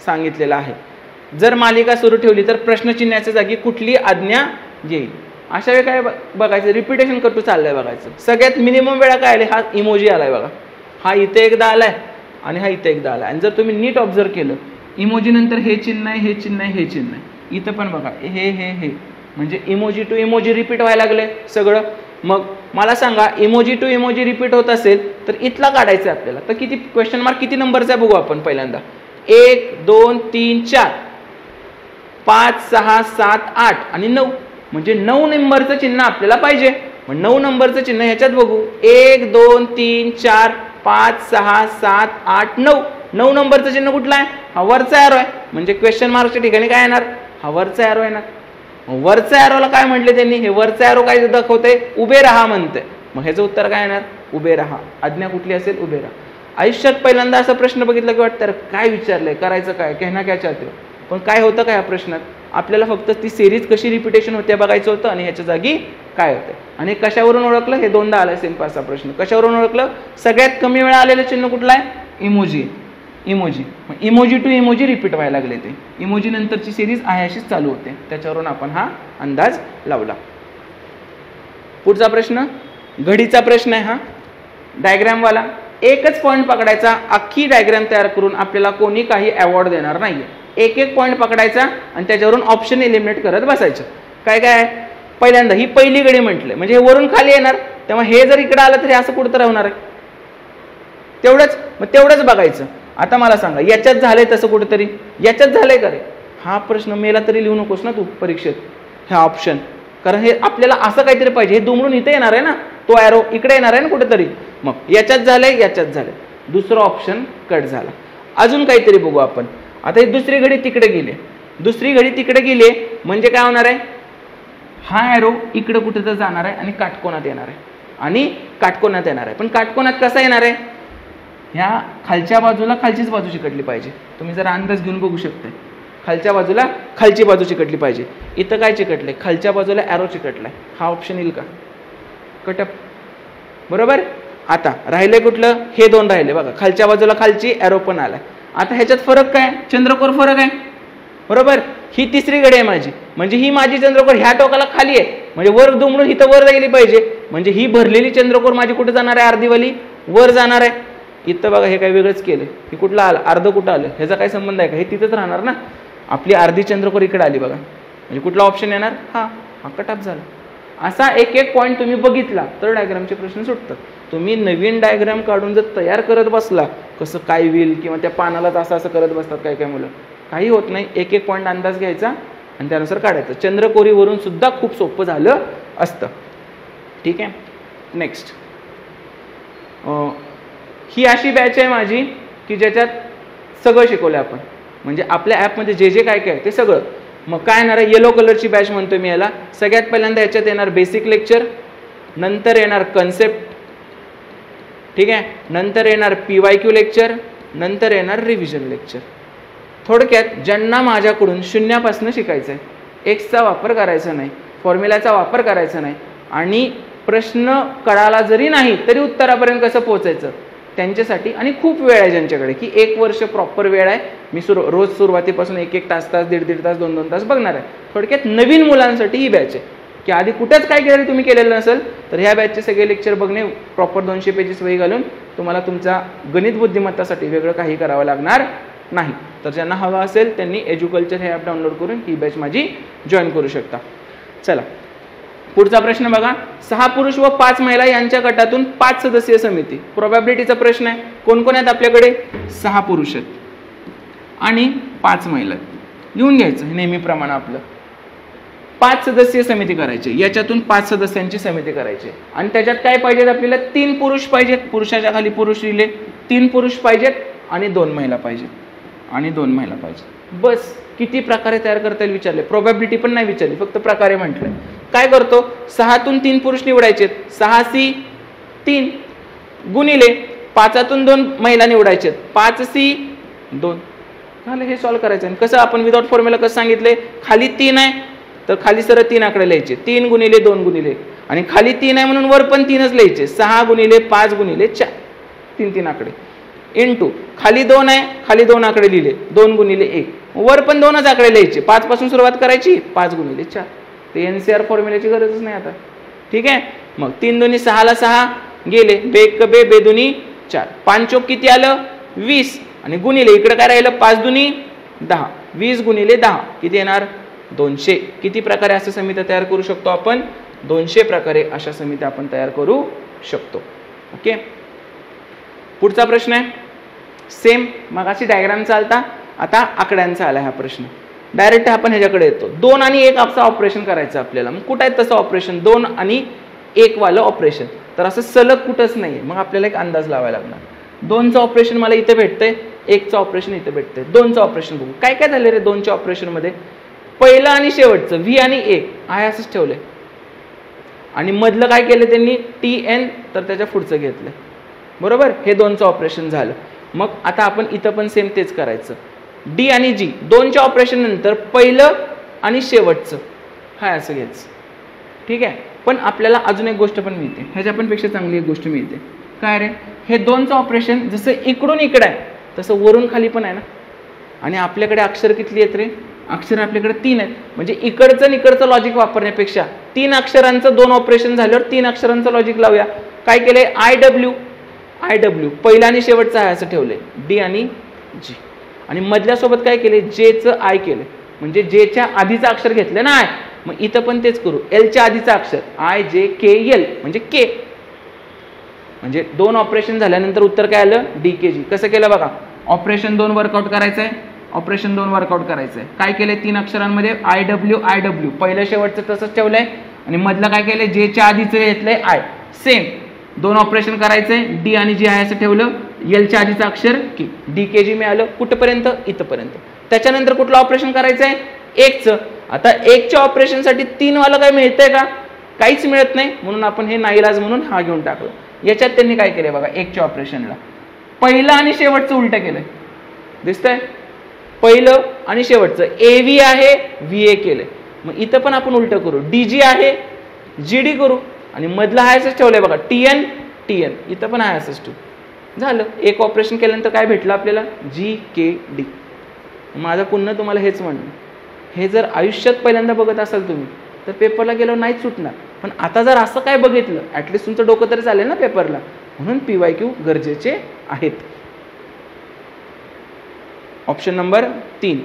सांगितलेलं आहे. जर मालिका सुरू ठेवली तर प्रश्नचिन्हाच्या जागी कुठली आज्ञा येईल? अशा वेळी काय बघायचं? रिपिटेशन करतो चाललंय बघायचं. सगळ्यात मिनिमम वेळा काय आले? हा इमोजी आलाय बघा. हा इथे एकदा आलाय आणि हा इथे एकदा आलाय. आणि जर तुम्ही नीट ऑब्झर्व केलं इमोजी नंतर हे चिन्ह आहे, हे चिन्ह आहे, हे चिन्ह आहे. इथं पण बघा हे म्हणजे इमोजी टू इमोजी रिपीट व्हायला लागले सगळं. मग मला सांगा इमोजी टू इमोजी रिपीट होत असेल तर इथला काढायचं आहे आपल्याला. तर किती क्वेश्चन मार्क किती नंबरचा आहे बघू आपण पहिल्यांदा. 1 2 3 4 5 6 7 8 आणि 9 म्हणजे 9 नंबरचं चिन्ह आपल्याला पाहिजे. मग 9 नंबरचं चिन्ह ह्याच्यात बघू. 1 2 3 4 5 6 7 8 9. 9 नंबरचं चिन्ह कुठलं आहे? हा वरचा एरो आहे. म्हणजे क्वेश्चन मार्कच्या ठिकाणी काय येणार? हा वरचा एरो येणार. वरचा एरोला काय म्हटले त्यांनी? हे वरचा एरो काय दाखवते? उभे राहा म्हणते. मग ह्याचं उत्तर काय येणार? उभे राहा. आज्ञा कुठली असेल? उभे राहा. आयुष्यात पहिल्यांदा असा प्रश्न बघितला की वाटतं काय विचारलंय, करायचं काय, कहना क्या चाहते हो. पण काय होतं काय या प्रश्नात? आपल्याला फक्त ती सिरीज कशी रिपिटेशन होते बघायचं होतं आणि ह्याच्या जागी काय होतं. आणि कशावरून ओळखलं? हे 2दा आलाय सेम पाचचा प्रश्न. कशावरून ओळखलं? सगळ्यात कमी वेळा आलेलं चिन्ह कुठलं आहे? Emoji. Emoji. Emoji to emoji repeat व्हायला लागले. ते इमोजी नंतरची सिरीज आहे अशीच चालू होते. त्याच्यावरून आपण हा अंदाज लावला. पुढचा प्रश्न घडीचा प्रश्न आहे हा. डायग्रामवाला एकच पॉईंट पकडायचा. अख्खी डायग्राम तयार करून आपल्याला कोणी काही अवॉर्ड देणार नाहीये. एक एक पॉईंट पकडायचा आणि त्याच्यावरून ऑप्शन एलिमिनेट करत बसायचं. काय काय? पहिल्यांदा ही पहिली घडी म्हटले म्हणजे हे वरून खाली येणार. तेव्हा हे जर इकडे आलं तरी असं कुठं राहणार आहे? तेवढंच. मग तेवढंच बघायचं. आता मला सांगा याच्यात झालंय तसं कुठेतरी? याच्यात झालंय का रे? हा प्रश्न मेला तरी लिहू नकोस ना तू परीक्षेत ह्या ऑप्शन. कारण हे आपल्याला असं काहीतरी पाहिजे. हे दुमडून इथे येणार आहे ना, तो ॲरो इकडे येणार आहे ना कुठेतरी. मग याच्यात झालंय, याच्यात झालंय. दुसरं ऑप्शन कट झाला. अजून काहीतरी बघू आपण. आता ही दुसरी घडी तिकडे गेली. दुसरी घडी तिकडे गेली म्हणजे काय होणार आहे? हा ॲरो इकडे कुठे तर जाणार आहे आणि काटकोनात येणार आहे, पण काटकोनात कसा येणार आहे, ह्या खालच्या बाजूला खालचीच बाजू चिकटली पाहिजे. तुम्ही जरा अंदाज घेऊन बघू शकता, खालच्या बाजूला खालची बाजू चिकटली पाहिजे. इथं काय चिकटलंय, खालच्या बाजूला ॲरो चिकटलाय, हा ऑप्शन येईल का, कटअप. बरोबर. आता राहिले कुठलं, हे दोन राहिले बघा, खालच्या बाजूला खालची ॲरो पण आलाय. आता ह्याच्यात फरक काय, चंद्रकोर फरक आहे. बरोबर. ही तिसरी घडी आहे माझी, म्हणजे ही माझी चंद्रकोर ह्या टोकाला खाली आहे, म्हणजे वर दुमडून इथं वर गेली पाहिजे, म्हणजे ही भरलेली चंद्रकोर माझी कुठे जाणार आहे, अर्धीवाली वर जाणार आहे. इथं बघा हे काय वेगळंच केलं, हे कुठलं आलं, अर्ध कुठं आलं, ह्याचा काय संबंध आहे का, हे तिथंच राहणार ना. आपली अर्धी चंद्रकोर इकडे आली बघा, म्हणजे कुठला ऑप्शन येणार, हा कटअप झाला. असा एक एक पॉईंट तुम्ही बघितला तर डायग्रामचे प्रश्न सुटतात. तुम्ही नवीन डायग्राम काढून जर तयार करत बसला, कसं काय होईल, किंवा त्या पानालाच असं करत बसतात काय काय मुलं, काही होत नाही. एक एक पॉईंट अंदाज घ्यायचा आणि त्यानुसार काढायचं. चंद्रकोरीवरून सुद्धा खूप सोपं झालं असतं. ठीक आहे. नेक्स्ट, ही अशी बॅच आहे माझी की ज्याच्यात सगळं शिकवलं आपण, म्हणजे आपल्या ॲपमध्ये जे जे काय काय ते सगळं. मग काय येणार आहे, येलो कलरची बॅच म्हणतोय मी याला. सगळ्यात पहिल्यांदा याच्यात येणार बेसिक लेक्चर, नंतर येणार कन्सेप्ट, ठीक आहे, नंतर येणार PYQ लेक्चर, नंतर येणार रिव्हिजन लेक्चर. थोडक्यात ज्यांना माझ्याकडून शून्यापासून शिकायचं आहे, एक्सचा वापर करायचा नाही, फॉर्म्युलाचा वापर करायचा नाही, आणि प्रश्न कळाला जरी नाही तरी उत्तरापर्यंत कसं पोहोचायचं त्यांच्यासाठी, आणि खूप वेळ आहे ज्यांच्याकडे की 1 वर्ष प्रॉपर वेळ आहे, मी रोज सुरुवातीपासून 1-1 तास, 1.5 तास, 2-2 तास बघणार आहे. थोडक्यात नवीन मुलांसाठी ही बॅच आहे की आधी कुठेच काय केलं तुम्ही केलेलं नसेल तर ह्या बॅचचे सगळे लेक्चर बघणे, प्रॉपर 200 पेजेस वही घालून तुम्हाला तुमच्या गणित बुद्धिमत्तासाठी वेगळं काही करावं लागणार नाही. तर ज्यांना हवं असेल त्यांनी एज्युकल्चर हे ॲप डाउनलोड करून ही बॅच माझी जॉईन करू शकता. चला पुढचा प्रश्न बघा. 6 पुरुष व 5 महिला यांच्या गटातून 5 सदस्यीय समिती. प्रोबॅबिलिटीचा प्रश्न आहे. कोण कोण आहेत आपल्याकडे, 6 पुरुष आहेत आणि 5 महिला आहेत. लिहून घ्यायचं नेहमीप्रमाणे आपलं. 5 सदस्यीय समिती करायची, याच्यातून 5 सदस्यांची समिती करायची, आणि त्याच्यात काय पाहिजेत आपल्याला, 3 पुरुष पाहिजेत, पुरुषाच्या खाली पुरुष लिहिले, 3 पुरुष पाहिजेत आणि 2 महिला पाहिजेत, आणि 2 महिला पाहिजेत. बस. किती प्रकारे तयार करता येईल विचारले, प्रोबॅबिलिटी पण नाही विचारली, फक्त प्रकारे म्हटलंय. काय करतो, 6तून 3 पुरुष निवडायचे, 6C 3 गुणिले 5तून 2 महिला निवडायचे, 5C 2 झालं. हे सॉल्व्ह करायचं. आणि कसं आपण विदाउट फॉर्म्युला कसं सांगितले, खाली 3 आहे तर खाली सरळ 3 आकडे लिहायचे, 3 गुणिले 2 गुणिले, आणि खाली 3 आहे म्हणून वर पण 3च लिहायचे, 6 गुणिले 5 गुणिले 4, 3 आकडे, इंटू खाली 2 आहे, खाली 2 आकडे लिहिले, 2 गुणिले 1, वर पण 2च आकडे लिहायचे, 5 पासून सुरुवात करायची, 5 गुणिले 4. ते NCR फॉर्म्युल्याची गरजच नाही आता. ठीक आहे. मग 3 दुनी 6 ला 6 गेले, बे बे बे दुनी 4, 5 चोक किती आलं 20, आणि गुणिले इकडे काय राहिलं, 5 दुनी 10, 20 गुणिले 10 किती येणार 200. किती प्रकारे अशा समित्या तयार करू शकतो आपण, 200 प्रकारे अशा समित्या आपण तयार करू शकतो. ओके. पुढचा प्रश्न आहे सेम, मगाशी डायग्राम चालता, आता आकड्यांचा आला हा प्रश्न. डायरेक्ट आपण ह्याच्याकडे येतो. 2 आणि 1 असं ऑपरेशन करायचं आपल्याला. मग कुठं आहे तसं ऑपरेशन, 2 आणि 1 वालं ऑपरेशन, तर असं सलग कुठंच नाहीये. मग आपल्याला एक अंदाज लावायला लागणार. 2चं ऑपरेशन मला इथे भेटतंय, 1चं ऑपरेशन इथे भेटतंय, 2चं ऑपरेशन बघू. काय काय झालं रे 2च्या ऑपरेशन मध्ये, पहिलं आणि शेवटचं V आणि A आहे असंच ठेवलंय, आणि मधलं काय केलं त्यांनी TN, तर त्याच्या पुढचं घेतलंय. बरोबर. हे 2चं ऑपरेशन झालं. मग आता आपण इथं पण सेम तेच करायचं. D आणि G 2च्या ऑपरेशन नंतर पहिलं आणि शेवटचं हाय असं घ्यायचं. ठीक आहे. पण आपल्याला अजून एक गोष्ट पण मिळते, ह्याच्या पण पेक्षा चांगली एक गोष्ट मिळते. काय रे, हे 2चं ऑपरेशन जसं इकडून इकडं आहे तसं वरून खाली पण आहे ना. आणि आपल्याकडे अक्षर किती आहेत रे, अक्षर आपल्याकडे 3 आहेत. म्हणजे इकडचं आणि इकडचं लॉजिक वापरण्यापेक्षा 3 अक्षरांचं 2 ऑपरेशन झाल्यावर 3 अक्षरांचं लॉजिक लावूया. काय केलंय, IW पहिला आणि शेवटचं आहे असं ठेवलंय, D आणि G, आणि मधल्या सोबत काय केले, Jचं I केलं, म्हणजे Jच्या आधीचं अक्षर घेतलं ना I. मग इथं पण तेच करू, Lच्या आधीचं अक्षर IJKL म्हणजे K. म्हणजे 2 ऑपरेशन झाल्यानंतर उत्तर काय आलं, DKG. कसं केलं बघा, ऑपरेशन 2 वर्कआउट करायचंय, ऑपरेशन 2 वर्कआउट करायचंय. काय केलंय, 3 अक्षरांमध्ये IW पहिलं शेवटचं तसंच ठेवलंय, आणि मधलं काय केलंय, Jच्या आधीचं घेतलंय I. सेम 2 ऑपरेशन करायचंय, D आणि G आहे असं ठेवलं, Lच्या आधीचं अक्षर K, DKG मिळालं. कुठपर्यंत, इथपर्यंत. त्याच्यानंतर कुठलं ऑपरेशन करायचंय, 1चं. आता 1च्या ऑपरेशनसाठी 3 वाला काय मिळतंय का? काहीच मिळत नाही, म्हणून आपण हे नाईलाज म्हणून हा घेऊन टाकलं. याच्यात त्यांनी काय केलंय बघा, 1च्या ऑपरेशनला पहिलं आणि शेवटचं उलट केलंय. दिसतंय? पहिलं आणि शेवटचं AV आहे VA केलंय. मग इथं पण आपण उलट करू, DG आहे GD करू आणि मधलं हाय असंच ठेवलंय बघा, TN इथं पण हाय असंच ठेवू. झालं. एक ऑपरेशन केल्यानंतर काय भेटलं आपल्याला? GKD. माझं पुन्हा तुम्हाला हेच म्हणणं, हे जर आयुष्यात पहिल्यांदा बघत असाल तुम्ही तर पेपरला गेल्यावर नाहीच सुटणार. पण आता जर असं काय बघितलं, ॲटलिस्ट तुमचं डोकं तरी चालेल ना पेपरला, म्हणून PYQ गरजेचे आहेत. ऑप्शन नंबर 3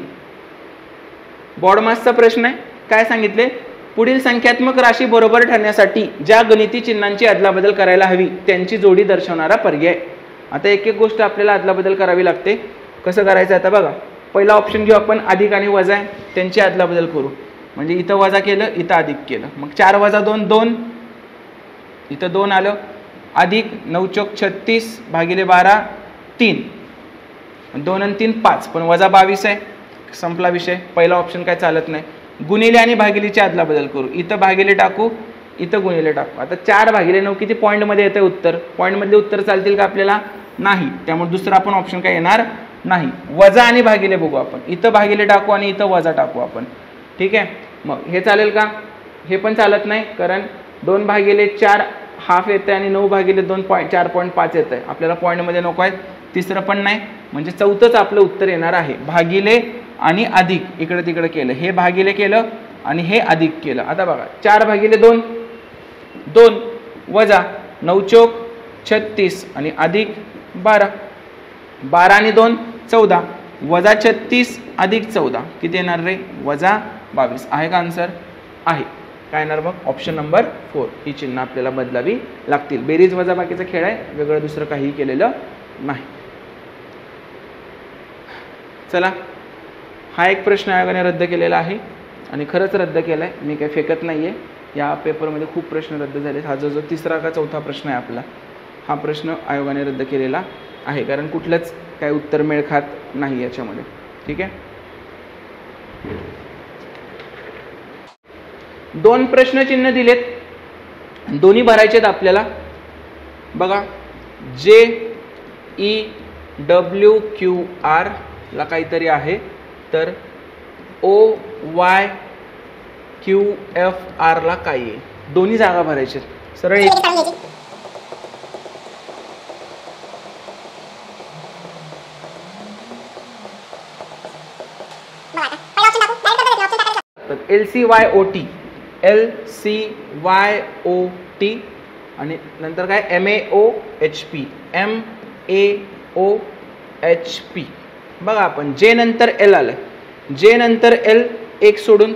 बॉडमासचा प्रश्न आहे. काय सांगितले? पुढील संख्यात्मक राशी बरोबर ठरण्यासाठी ज्या गणिती चिन्हांची अदलाबदल करायला हवी त्यांची जोडी दर्शवणारा पर्याय. आता एक एक गोष्ट आपल्याला अदलाबदल करावी लागते. कसं करायचं आता बघा. पहिला ऑप्शन घेऊ आपण, अधिक आणि वजा आहे, त्यांची अदलाबदल करू. म्हणजे इथं वजा केलं, इथं अधिक केलं, मग 4 वजा 2 2, इथं 2 आलं, अधिक 9 चौक 36 भागिले 12 3, 2 आणि 3 5, पण वजा 22 आहे. संपला विषय. पहिला ऑप्शन काय चालत नाही. गुणिले आणि भागिलेची अदलाबदल करू. इथं भागिले टाकू, इथं गुणिले टाकू. आता 4 भागिले 9 किती पॉईंटमध्ये येतं उत्तर? पॉईंटमधले उत्तर चालतील का आपल्याला? नाही. त्यामुळे दुसरा पण ऑप्शन काय येणार नाही. वजा आणि भागिले बघू आपण. इथं भागिले टाकू आणि इथं वजा टाकू आपण. ठीक आहे. मग हे चालेल का? हे पण चालत नाही, कारण 2 भागिले 4 हाफ येते आणि 9 भागिले 2 4.5 येत आहे. आपल्याला पॉईंटमध्ये नको आहे. तिसरं पण नाही, म्हणजे चौथंच आपलं उत्तर येणार आहे. भागिले आणि अधिक इकडे तिकडे केलं, हे भागिले केलं आणि हे अधिक केलं. आता बघा, 4 भागिले 2 2, वजा 9 चौक 36 आणि अधिक 12, 12 आणि 2 14, वजा 36 अधिक 14 किती येणार रे? वजा 22. आहे का आन्सर? आहे. काय येणार मग? Option number 4. ही चिन्ह आपल्याला बदलावी लागतील. बेरीज वजा बाकीचा खेळ आहे, वेगळं दुसरं काही केलेलं नाही. चला, हा एक प्रश्न आयोगाने रद्द केलेला आहे आणि खरंच रद्द केला आहे. मी काही फेकत नाही आहे. या पेपरमध्ये खूप प्रश्न रद्द झाले. हा जो 3रा का 4था प्रश्न आहे आपला, हा प्रश्न आयोगाने रद्द केलेला आहे, कारण कुठलंच काय उत्तर मेळ खात नाही याच्यामध्ये. ठीक आहे. 2 प्रश्न चिन्ह दिलेत, दोन्ही भरायचे आहेत आपल्याला. बघा, JEWQR ला काहीतरी आहे, तर OYQFR ला काय आहे? दोन्ही जागा भरायच्या. सरळ LCYOT आणि नंतर काय MAOHP. बघा, आपण J नंतर L आलं, J नंतर L 1 सोडून,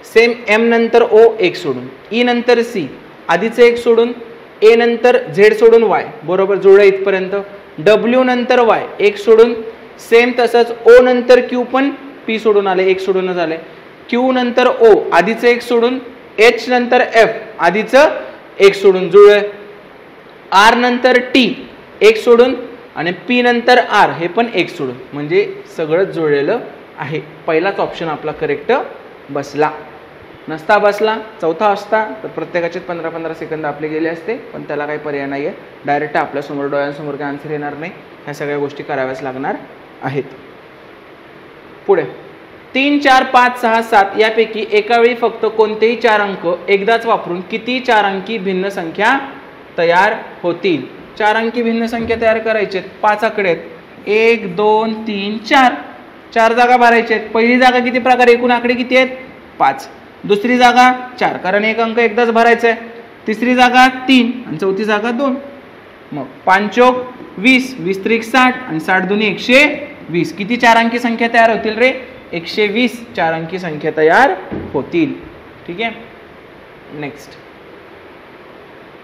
सेम M नंतर O 1 सोडून, E नंतर C आधीचं 1 सोडून, A नंतर Z सोडून Y बरोबर जुळलं इथपर्यंत. W नंतर Y 1 सोडून, सेम तसंच O नंतर Q पण P सोडून आले, 1 सोडून झाले. Q नंतर O आधीचं 1 सोडून, H नंतर F आधीचं 1 सोडून जुळलं. R नंतर T 1 सोडून आणि P नंतर R हे पण 1 सोडून, म्हणजे सगळं जुळलेलं आहे. पहिलाच ऑप्शन आपला करेक्ट बसला. नसता बसला, चौथा असता तर प्रत्येकाचे 15-15 सेकंद आपले गेले असते, पण त्याला काही पर्याय नाही आहे. डायरेक्ट आपल्यासमोर डोळ्यांसमोर काही आन्सर येणार नाही. ह्या सगळ्या गोष्टी कराव्याच लागणार आहेत. पुढे 3, 4, 5, 6, 7 यापैकी एका वेळी फक्त कोणतेही 4 अंक एकदाच वापरून किती 4 अंकी भिन्न संख्या तयार होतील? 4 अंकी भिन्न संख्या तयार करायचे आहेत. 5 आकडे आहेत, 1 2 3 4. 4 जागा भरायच्या आहेत. पहिली जागा किती प्रकार, एकूण आकडे किती आहेत? 5. दुसरी जागा 4, कारण एक अंक एकदाच भरायचा आहे. तिसरी जागा 3 आणि चौथी जागा 2. मग 5 चौक 20, 20 त्रिक 60 आणि 60 दुनी 120. किती 4 अंकी संख्या तयार होतील रे? 120 4 अंकी संख्या तयार होतील. ठीक आहे. नेक्स्ट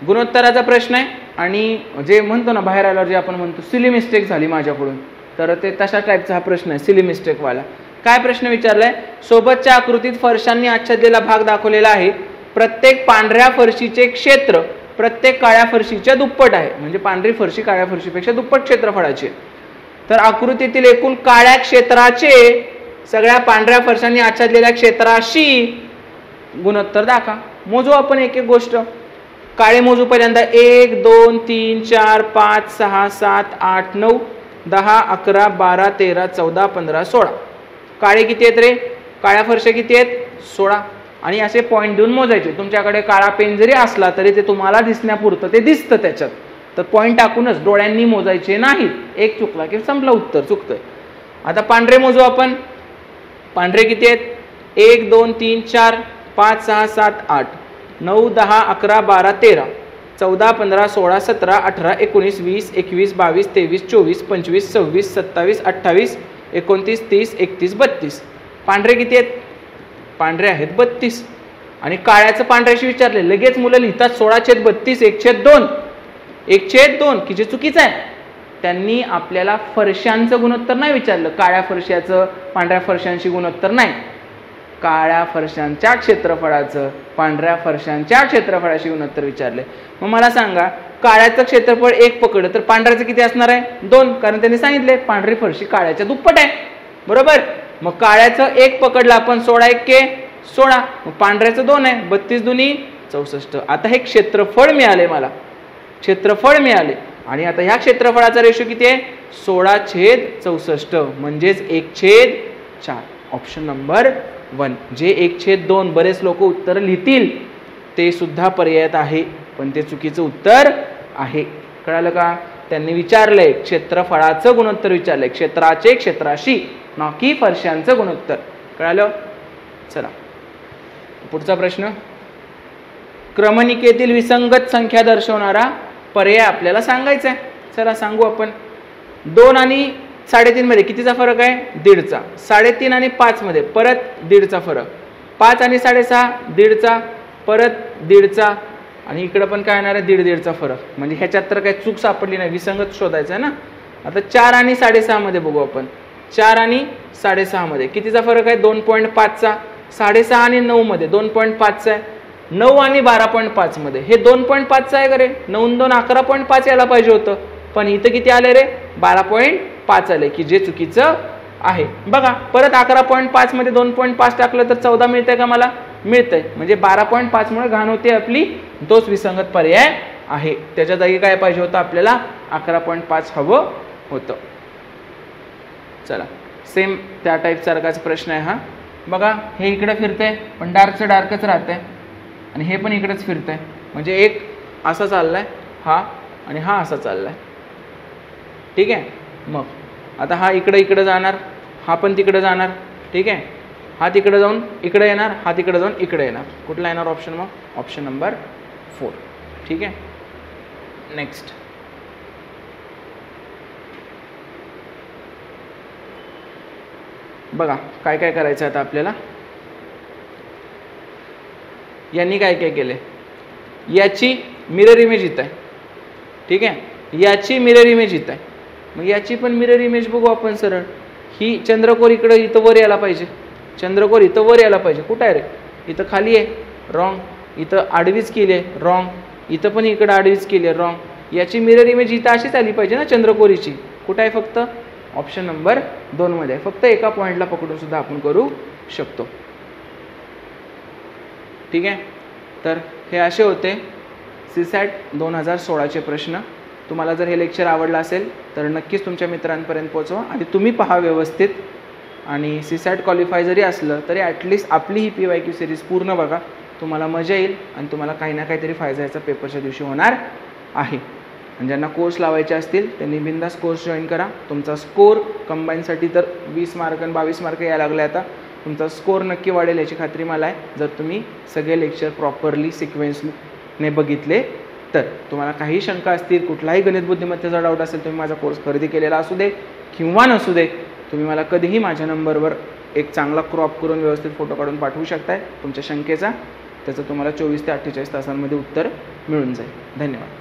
गुणोत्तराचा प्रश्न आहे आणि जे म्हणतो ना बाहेर आल्यावर जे आपण म्हणतो सिली मिस्टेक झाली माझ्याकडून, तर ते तशा टाईपचा हा प्रश्न आहे, सिली मिस्टेक वाला. काय प्रश्न विचारलाय? सोबतच्या आकृतीत फरशांनी आच्छादलेला भाग दाखवलेला आहे. प्रत्येक पांढऱ्या फरशीचे क्षेत्र प्रत्येक काळ्या फरशीच्या दुप्पट आहे. म्हणजे पांढरी फरशी काळ्या फरशीपेक्षा दुप्पट क्षेत्रफळाची. तर आकृतीतील एकूण काळ्या क्षेत्राचे सगळ्या पांढऱ्या फरशांनी आच्छादलेल्या क्षेत्राशी गुणोत्तर दाखवा. मोजू आपण एक एक गोष्ट. काळे मोजू पहिल्यांदा. 1 2 3 4 5 6 7 8 9 10 11 12 13 14 15 16. काळे किती आहेत रे? काळ्या फरशा किती आहेत? 16. आणि असे पॉईंट देऊन मोजायचे. तुमच्याकडे काळा पेन जरी असला तरी ते तुम्हाला दिसण्यापुरतं ते दिसतं त्याच्यात, तर पॉईंट टाकूनच, डोळ्यांनी मोजायचे नाहीत. एक चुकला की संपला, उत्तर चुकतंय. आता पांढरे मोजू आपण. पांढरे किती आहेत? 1 2 3 4 5 6 7 8 9 10 11 12 13 14 15 16 17 18 19 20 21 22 23 24 25 26 27 28 29 30 31 32. पांढरे किती आहेत? पांढरे आहेत 32. आणि काळ्याचं पांढऱ्याशी विचारले, लगेच मुलं लिहितात 16/32 1/2. 1/2 की जे चुकीचं आहे. त्यांनी आपल्याला फरशांचं गुणोत्तर नाही विचारलं, काळ्या फरशाचं पांढऱ्या फरशांशी गुणोत्तर नाही. काळ्या फरशांच्या क्षेत्रफळाचं पांढऱ्या फरशांच्या क्षेत्रफळाशी गुणोत्तर विचारले. मग मला सांगा, काळ्याचं क्षेत्रफळ 1 पकडलं तर पांढऱ्याचं किती असणार आहे? 2. कारण त्यांनी सांगितले पांढरी फरशी काळ्याच्या दुप्पट आहे. बरोबर. मग काळ्याचं 1 पकडलं आपण, 16 1 16. मग पांढऱ्याचं 2 आहे, 32 2 64. आता हे क्षेत्रफळ मिळाले मला, क्षेत्रफळ मिळाले. आणि आता ह्या क्षेत्रफळाचा रेशो किती आहे? 16/64 म्हणजेच 1/4. Option number 1. जे 1/2 बरेच लोक उत्तर लिहितील ते सुद्धा पर्यायात आहे, पण ते चुकीचं उत्तर आहे. कळालं का? त्यांनी विचारलंय क्षेत्रफळाचं गुणोत्तर विचारलंय, क्षेत्राचे क्षेत्राशी, ना की फरशांचं गुणोत्तर. कळालं? चला पुढचा प्रश्न. क्रमनिकेतील विसंगत संख्या दर्शवणारा पर्याय आपल्याला सांगायचा आहे. चला सांगू आपण. 2 आणि 3.5 मध्ये कितीचा फरक आहे? 1.5चा. 3.5 आणि 5 मध्ये परत 1.5चा फरक. 5 आणि 6.5 1.5चा, परत 1.5चा. आणि इकडे पण काय येणार आहे? 1.5चा फरक. म्हणजे ह्याच्यात तर काही चूक सापडली नाही, विसंगत शोधायचं आहे ना. आता 4 आणि 6.5 मध्ये बघू आपण. 4 आणि 6.5 मध्ये कितीचा फरक आहे? 2.5चा. 6.5 आणि 9 मध्ये 2.5चा आहे. 9 आणि 12.5 मध्ये हे 2.5चा आहे का रे? 9 2 11.5 यायला पाहिजे होतं, पण इथं किती आले रे? 12.5 आले, की जे चुकीचं आहे. बघा परत 11.5 मध्ये 2.5 टाकलं तर 14 मिळतंय का? मला मिळतंय. म्हणजे 12.5 मुळे घाण होते आपली, तोच विसंगत पर्याय आहे. त्याच्या जागी काय पाहिजे होतं आपल्याला? 11.5 हवं होतं. चला सेम त्या टाईप सारखाच प्रश्न आहे हा. बघा हे इकडे फिरतंय पण डार्कचं डार्कच राहतंय, आणि हे पण इकडेच फिरतंय. म्हणजे एक असा चाललाय हा, आणि हा असा चाललाय. ठीक आहे. मग आता हा इकडे जाणार, हा पण तिकडे जाणार. ठीक आहे. हा तिकडे जाऊन इकडे येणार, हा तिकडे जाऊन इकडे येणार. कुठला येणार ऑप्शन? मग ऑप्शन नंबर 4. ठीक आहे. नेक्स्ट. बघा काय काय करायचं आता आपल्याला. यांनी काय काय केले? याची मिरर इमेज इथं आहे. ठीक आहे. याची मिरर इमेज इथं आहे. मग याची पण मिरर इमेज बघू आपण सरळ. ही चंद्रकोर इकडे इथं वर यायला पाहिजे, चंद्रकोर इथं वर यायला पाहिजे. कुठं आहे रे? इथं खाली आहे, रॉंग. इथं आडवीच केली आहे, रॉंग. इथं पण इकडं आडवीच केली आहे, रॉंग. याची मिरर इमेज इथं अशीच आली पाहिजे ना चंद्रकोरीची. कुठं आहे? फक्त ऑप्शन नंबर 2 मध्ये आहे. फक्त एका पॉईंटला पकडून सुद्धा आपण करू शकतो. ठीक आहे. तर हे असे होते सीसॅट 2016चे प्रश्न. तुम्हाला जर हे लेक्चर आवडलं असेल तर नक्कीच तुमच्या मित्रांपर्यंत पोहोचवा, आणि तुम्ही पहा व्यवस्थित. आणि सीसॅट क्वालिफाय जरी असलं तरी ॲटलिस्ट आपली ही PYQ सिरीज पूर्ण बघा, तुम्हाला मजा येईल आणि तुम्हाला काही ना काहीतरी फायदा याचा पेपरच्या दिवशी होणार आहे. आणि ज्यांना कोर्स लावायचे असतील त्यांनी बिंदास कोर्स जॉईन करा. तुमचा स्कोर कंबाईनसाठी तर 20 मार्क आणि 22 मार्क यायला लागले. आता तुमचा स्कोर नक्की वाढेल याची खात्री मला आहे, जर तुम्ही सगळे लेक्चर प्रॉपरली सिक्वेन्सने बघितले तर. तुम्हाला काही शंका असतील, कुठलाही गणित बुद्धिमत्तेचा डाऊट असेल, तुम्ही माझा कोर्स खरेदी केलेला असू दे किंवा नसू दे, तुम्ही मला कधीही माझ्या नंबरवर एक चांगला क्रॉप करून व्यवस्थित फोटो काढून पाठवू शकताय तुमच्या शंकेचा. त्याचं तुम्हाला 24 ते 48 तासांमध्ये उत्तर मिळून जाईल. धन्यवाद.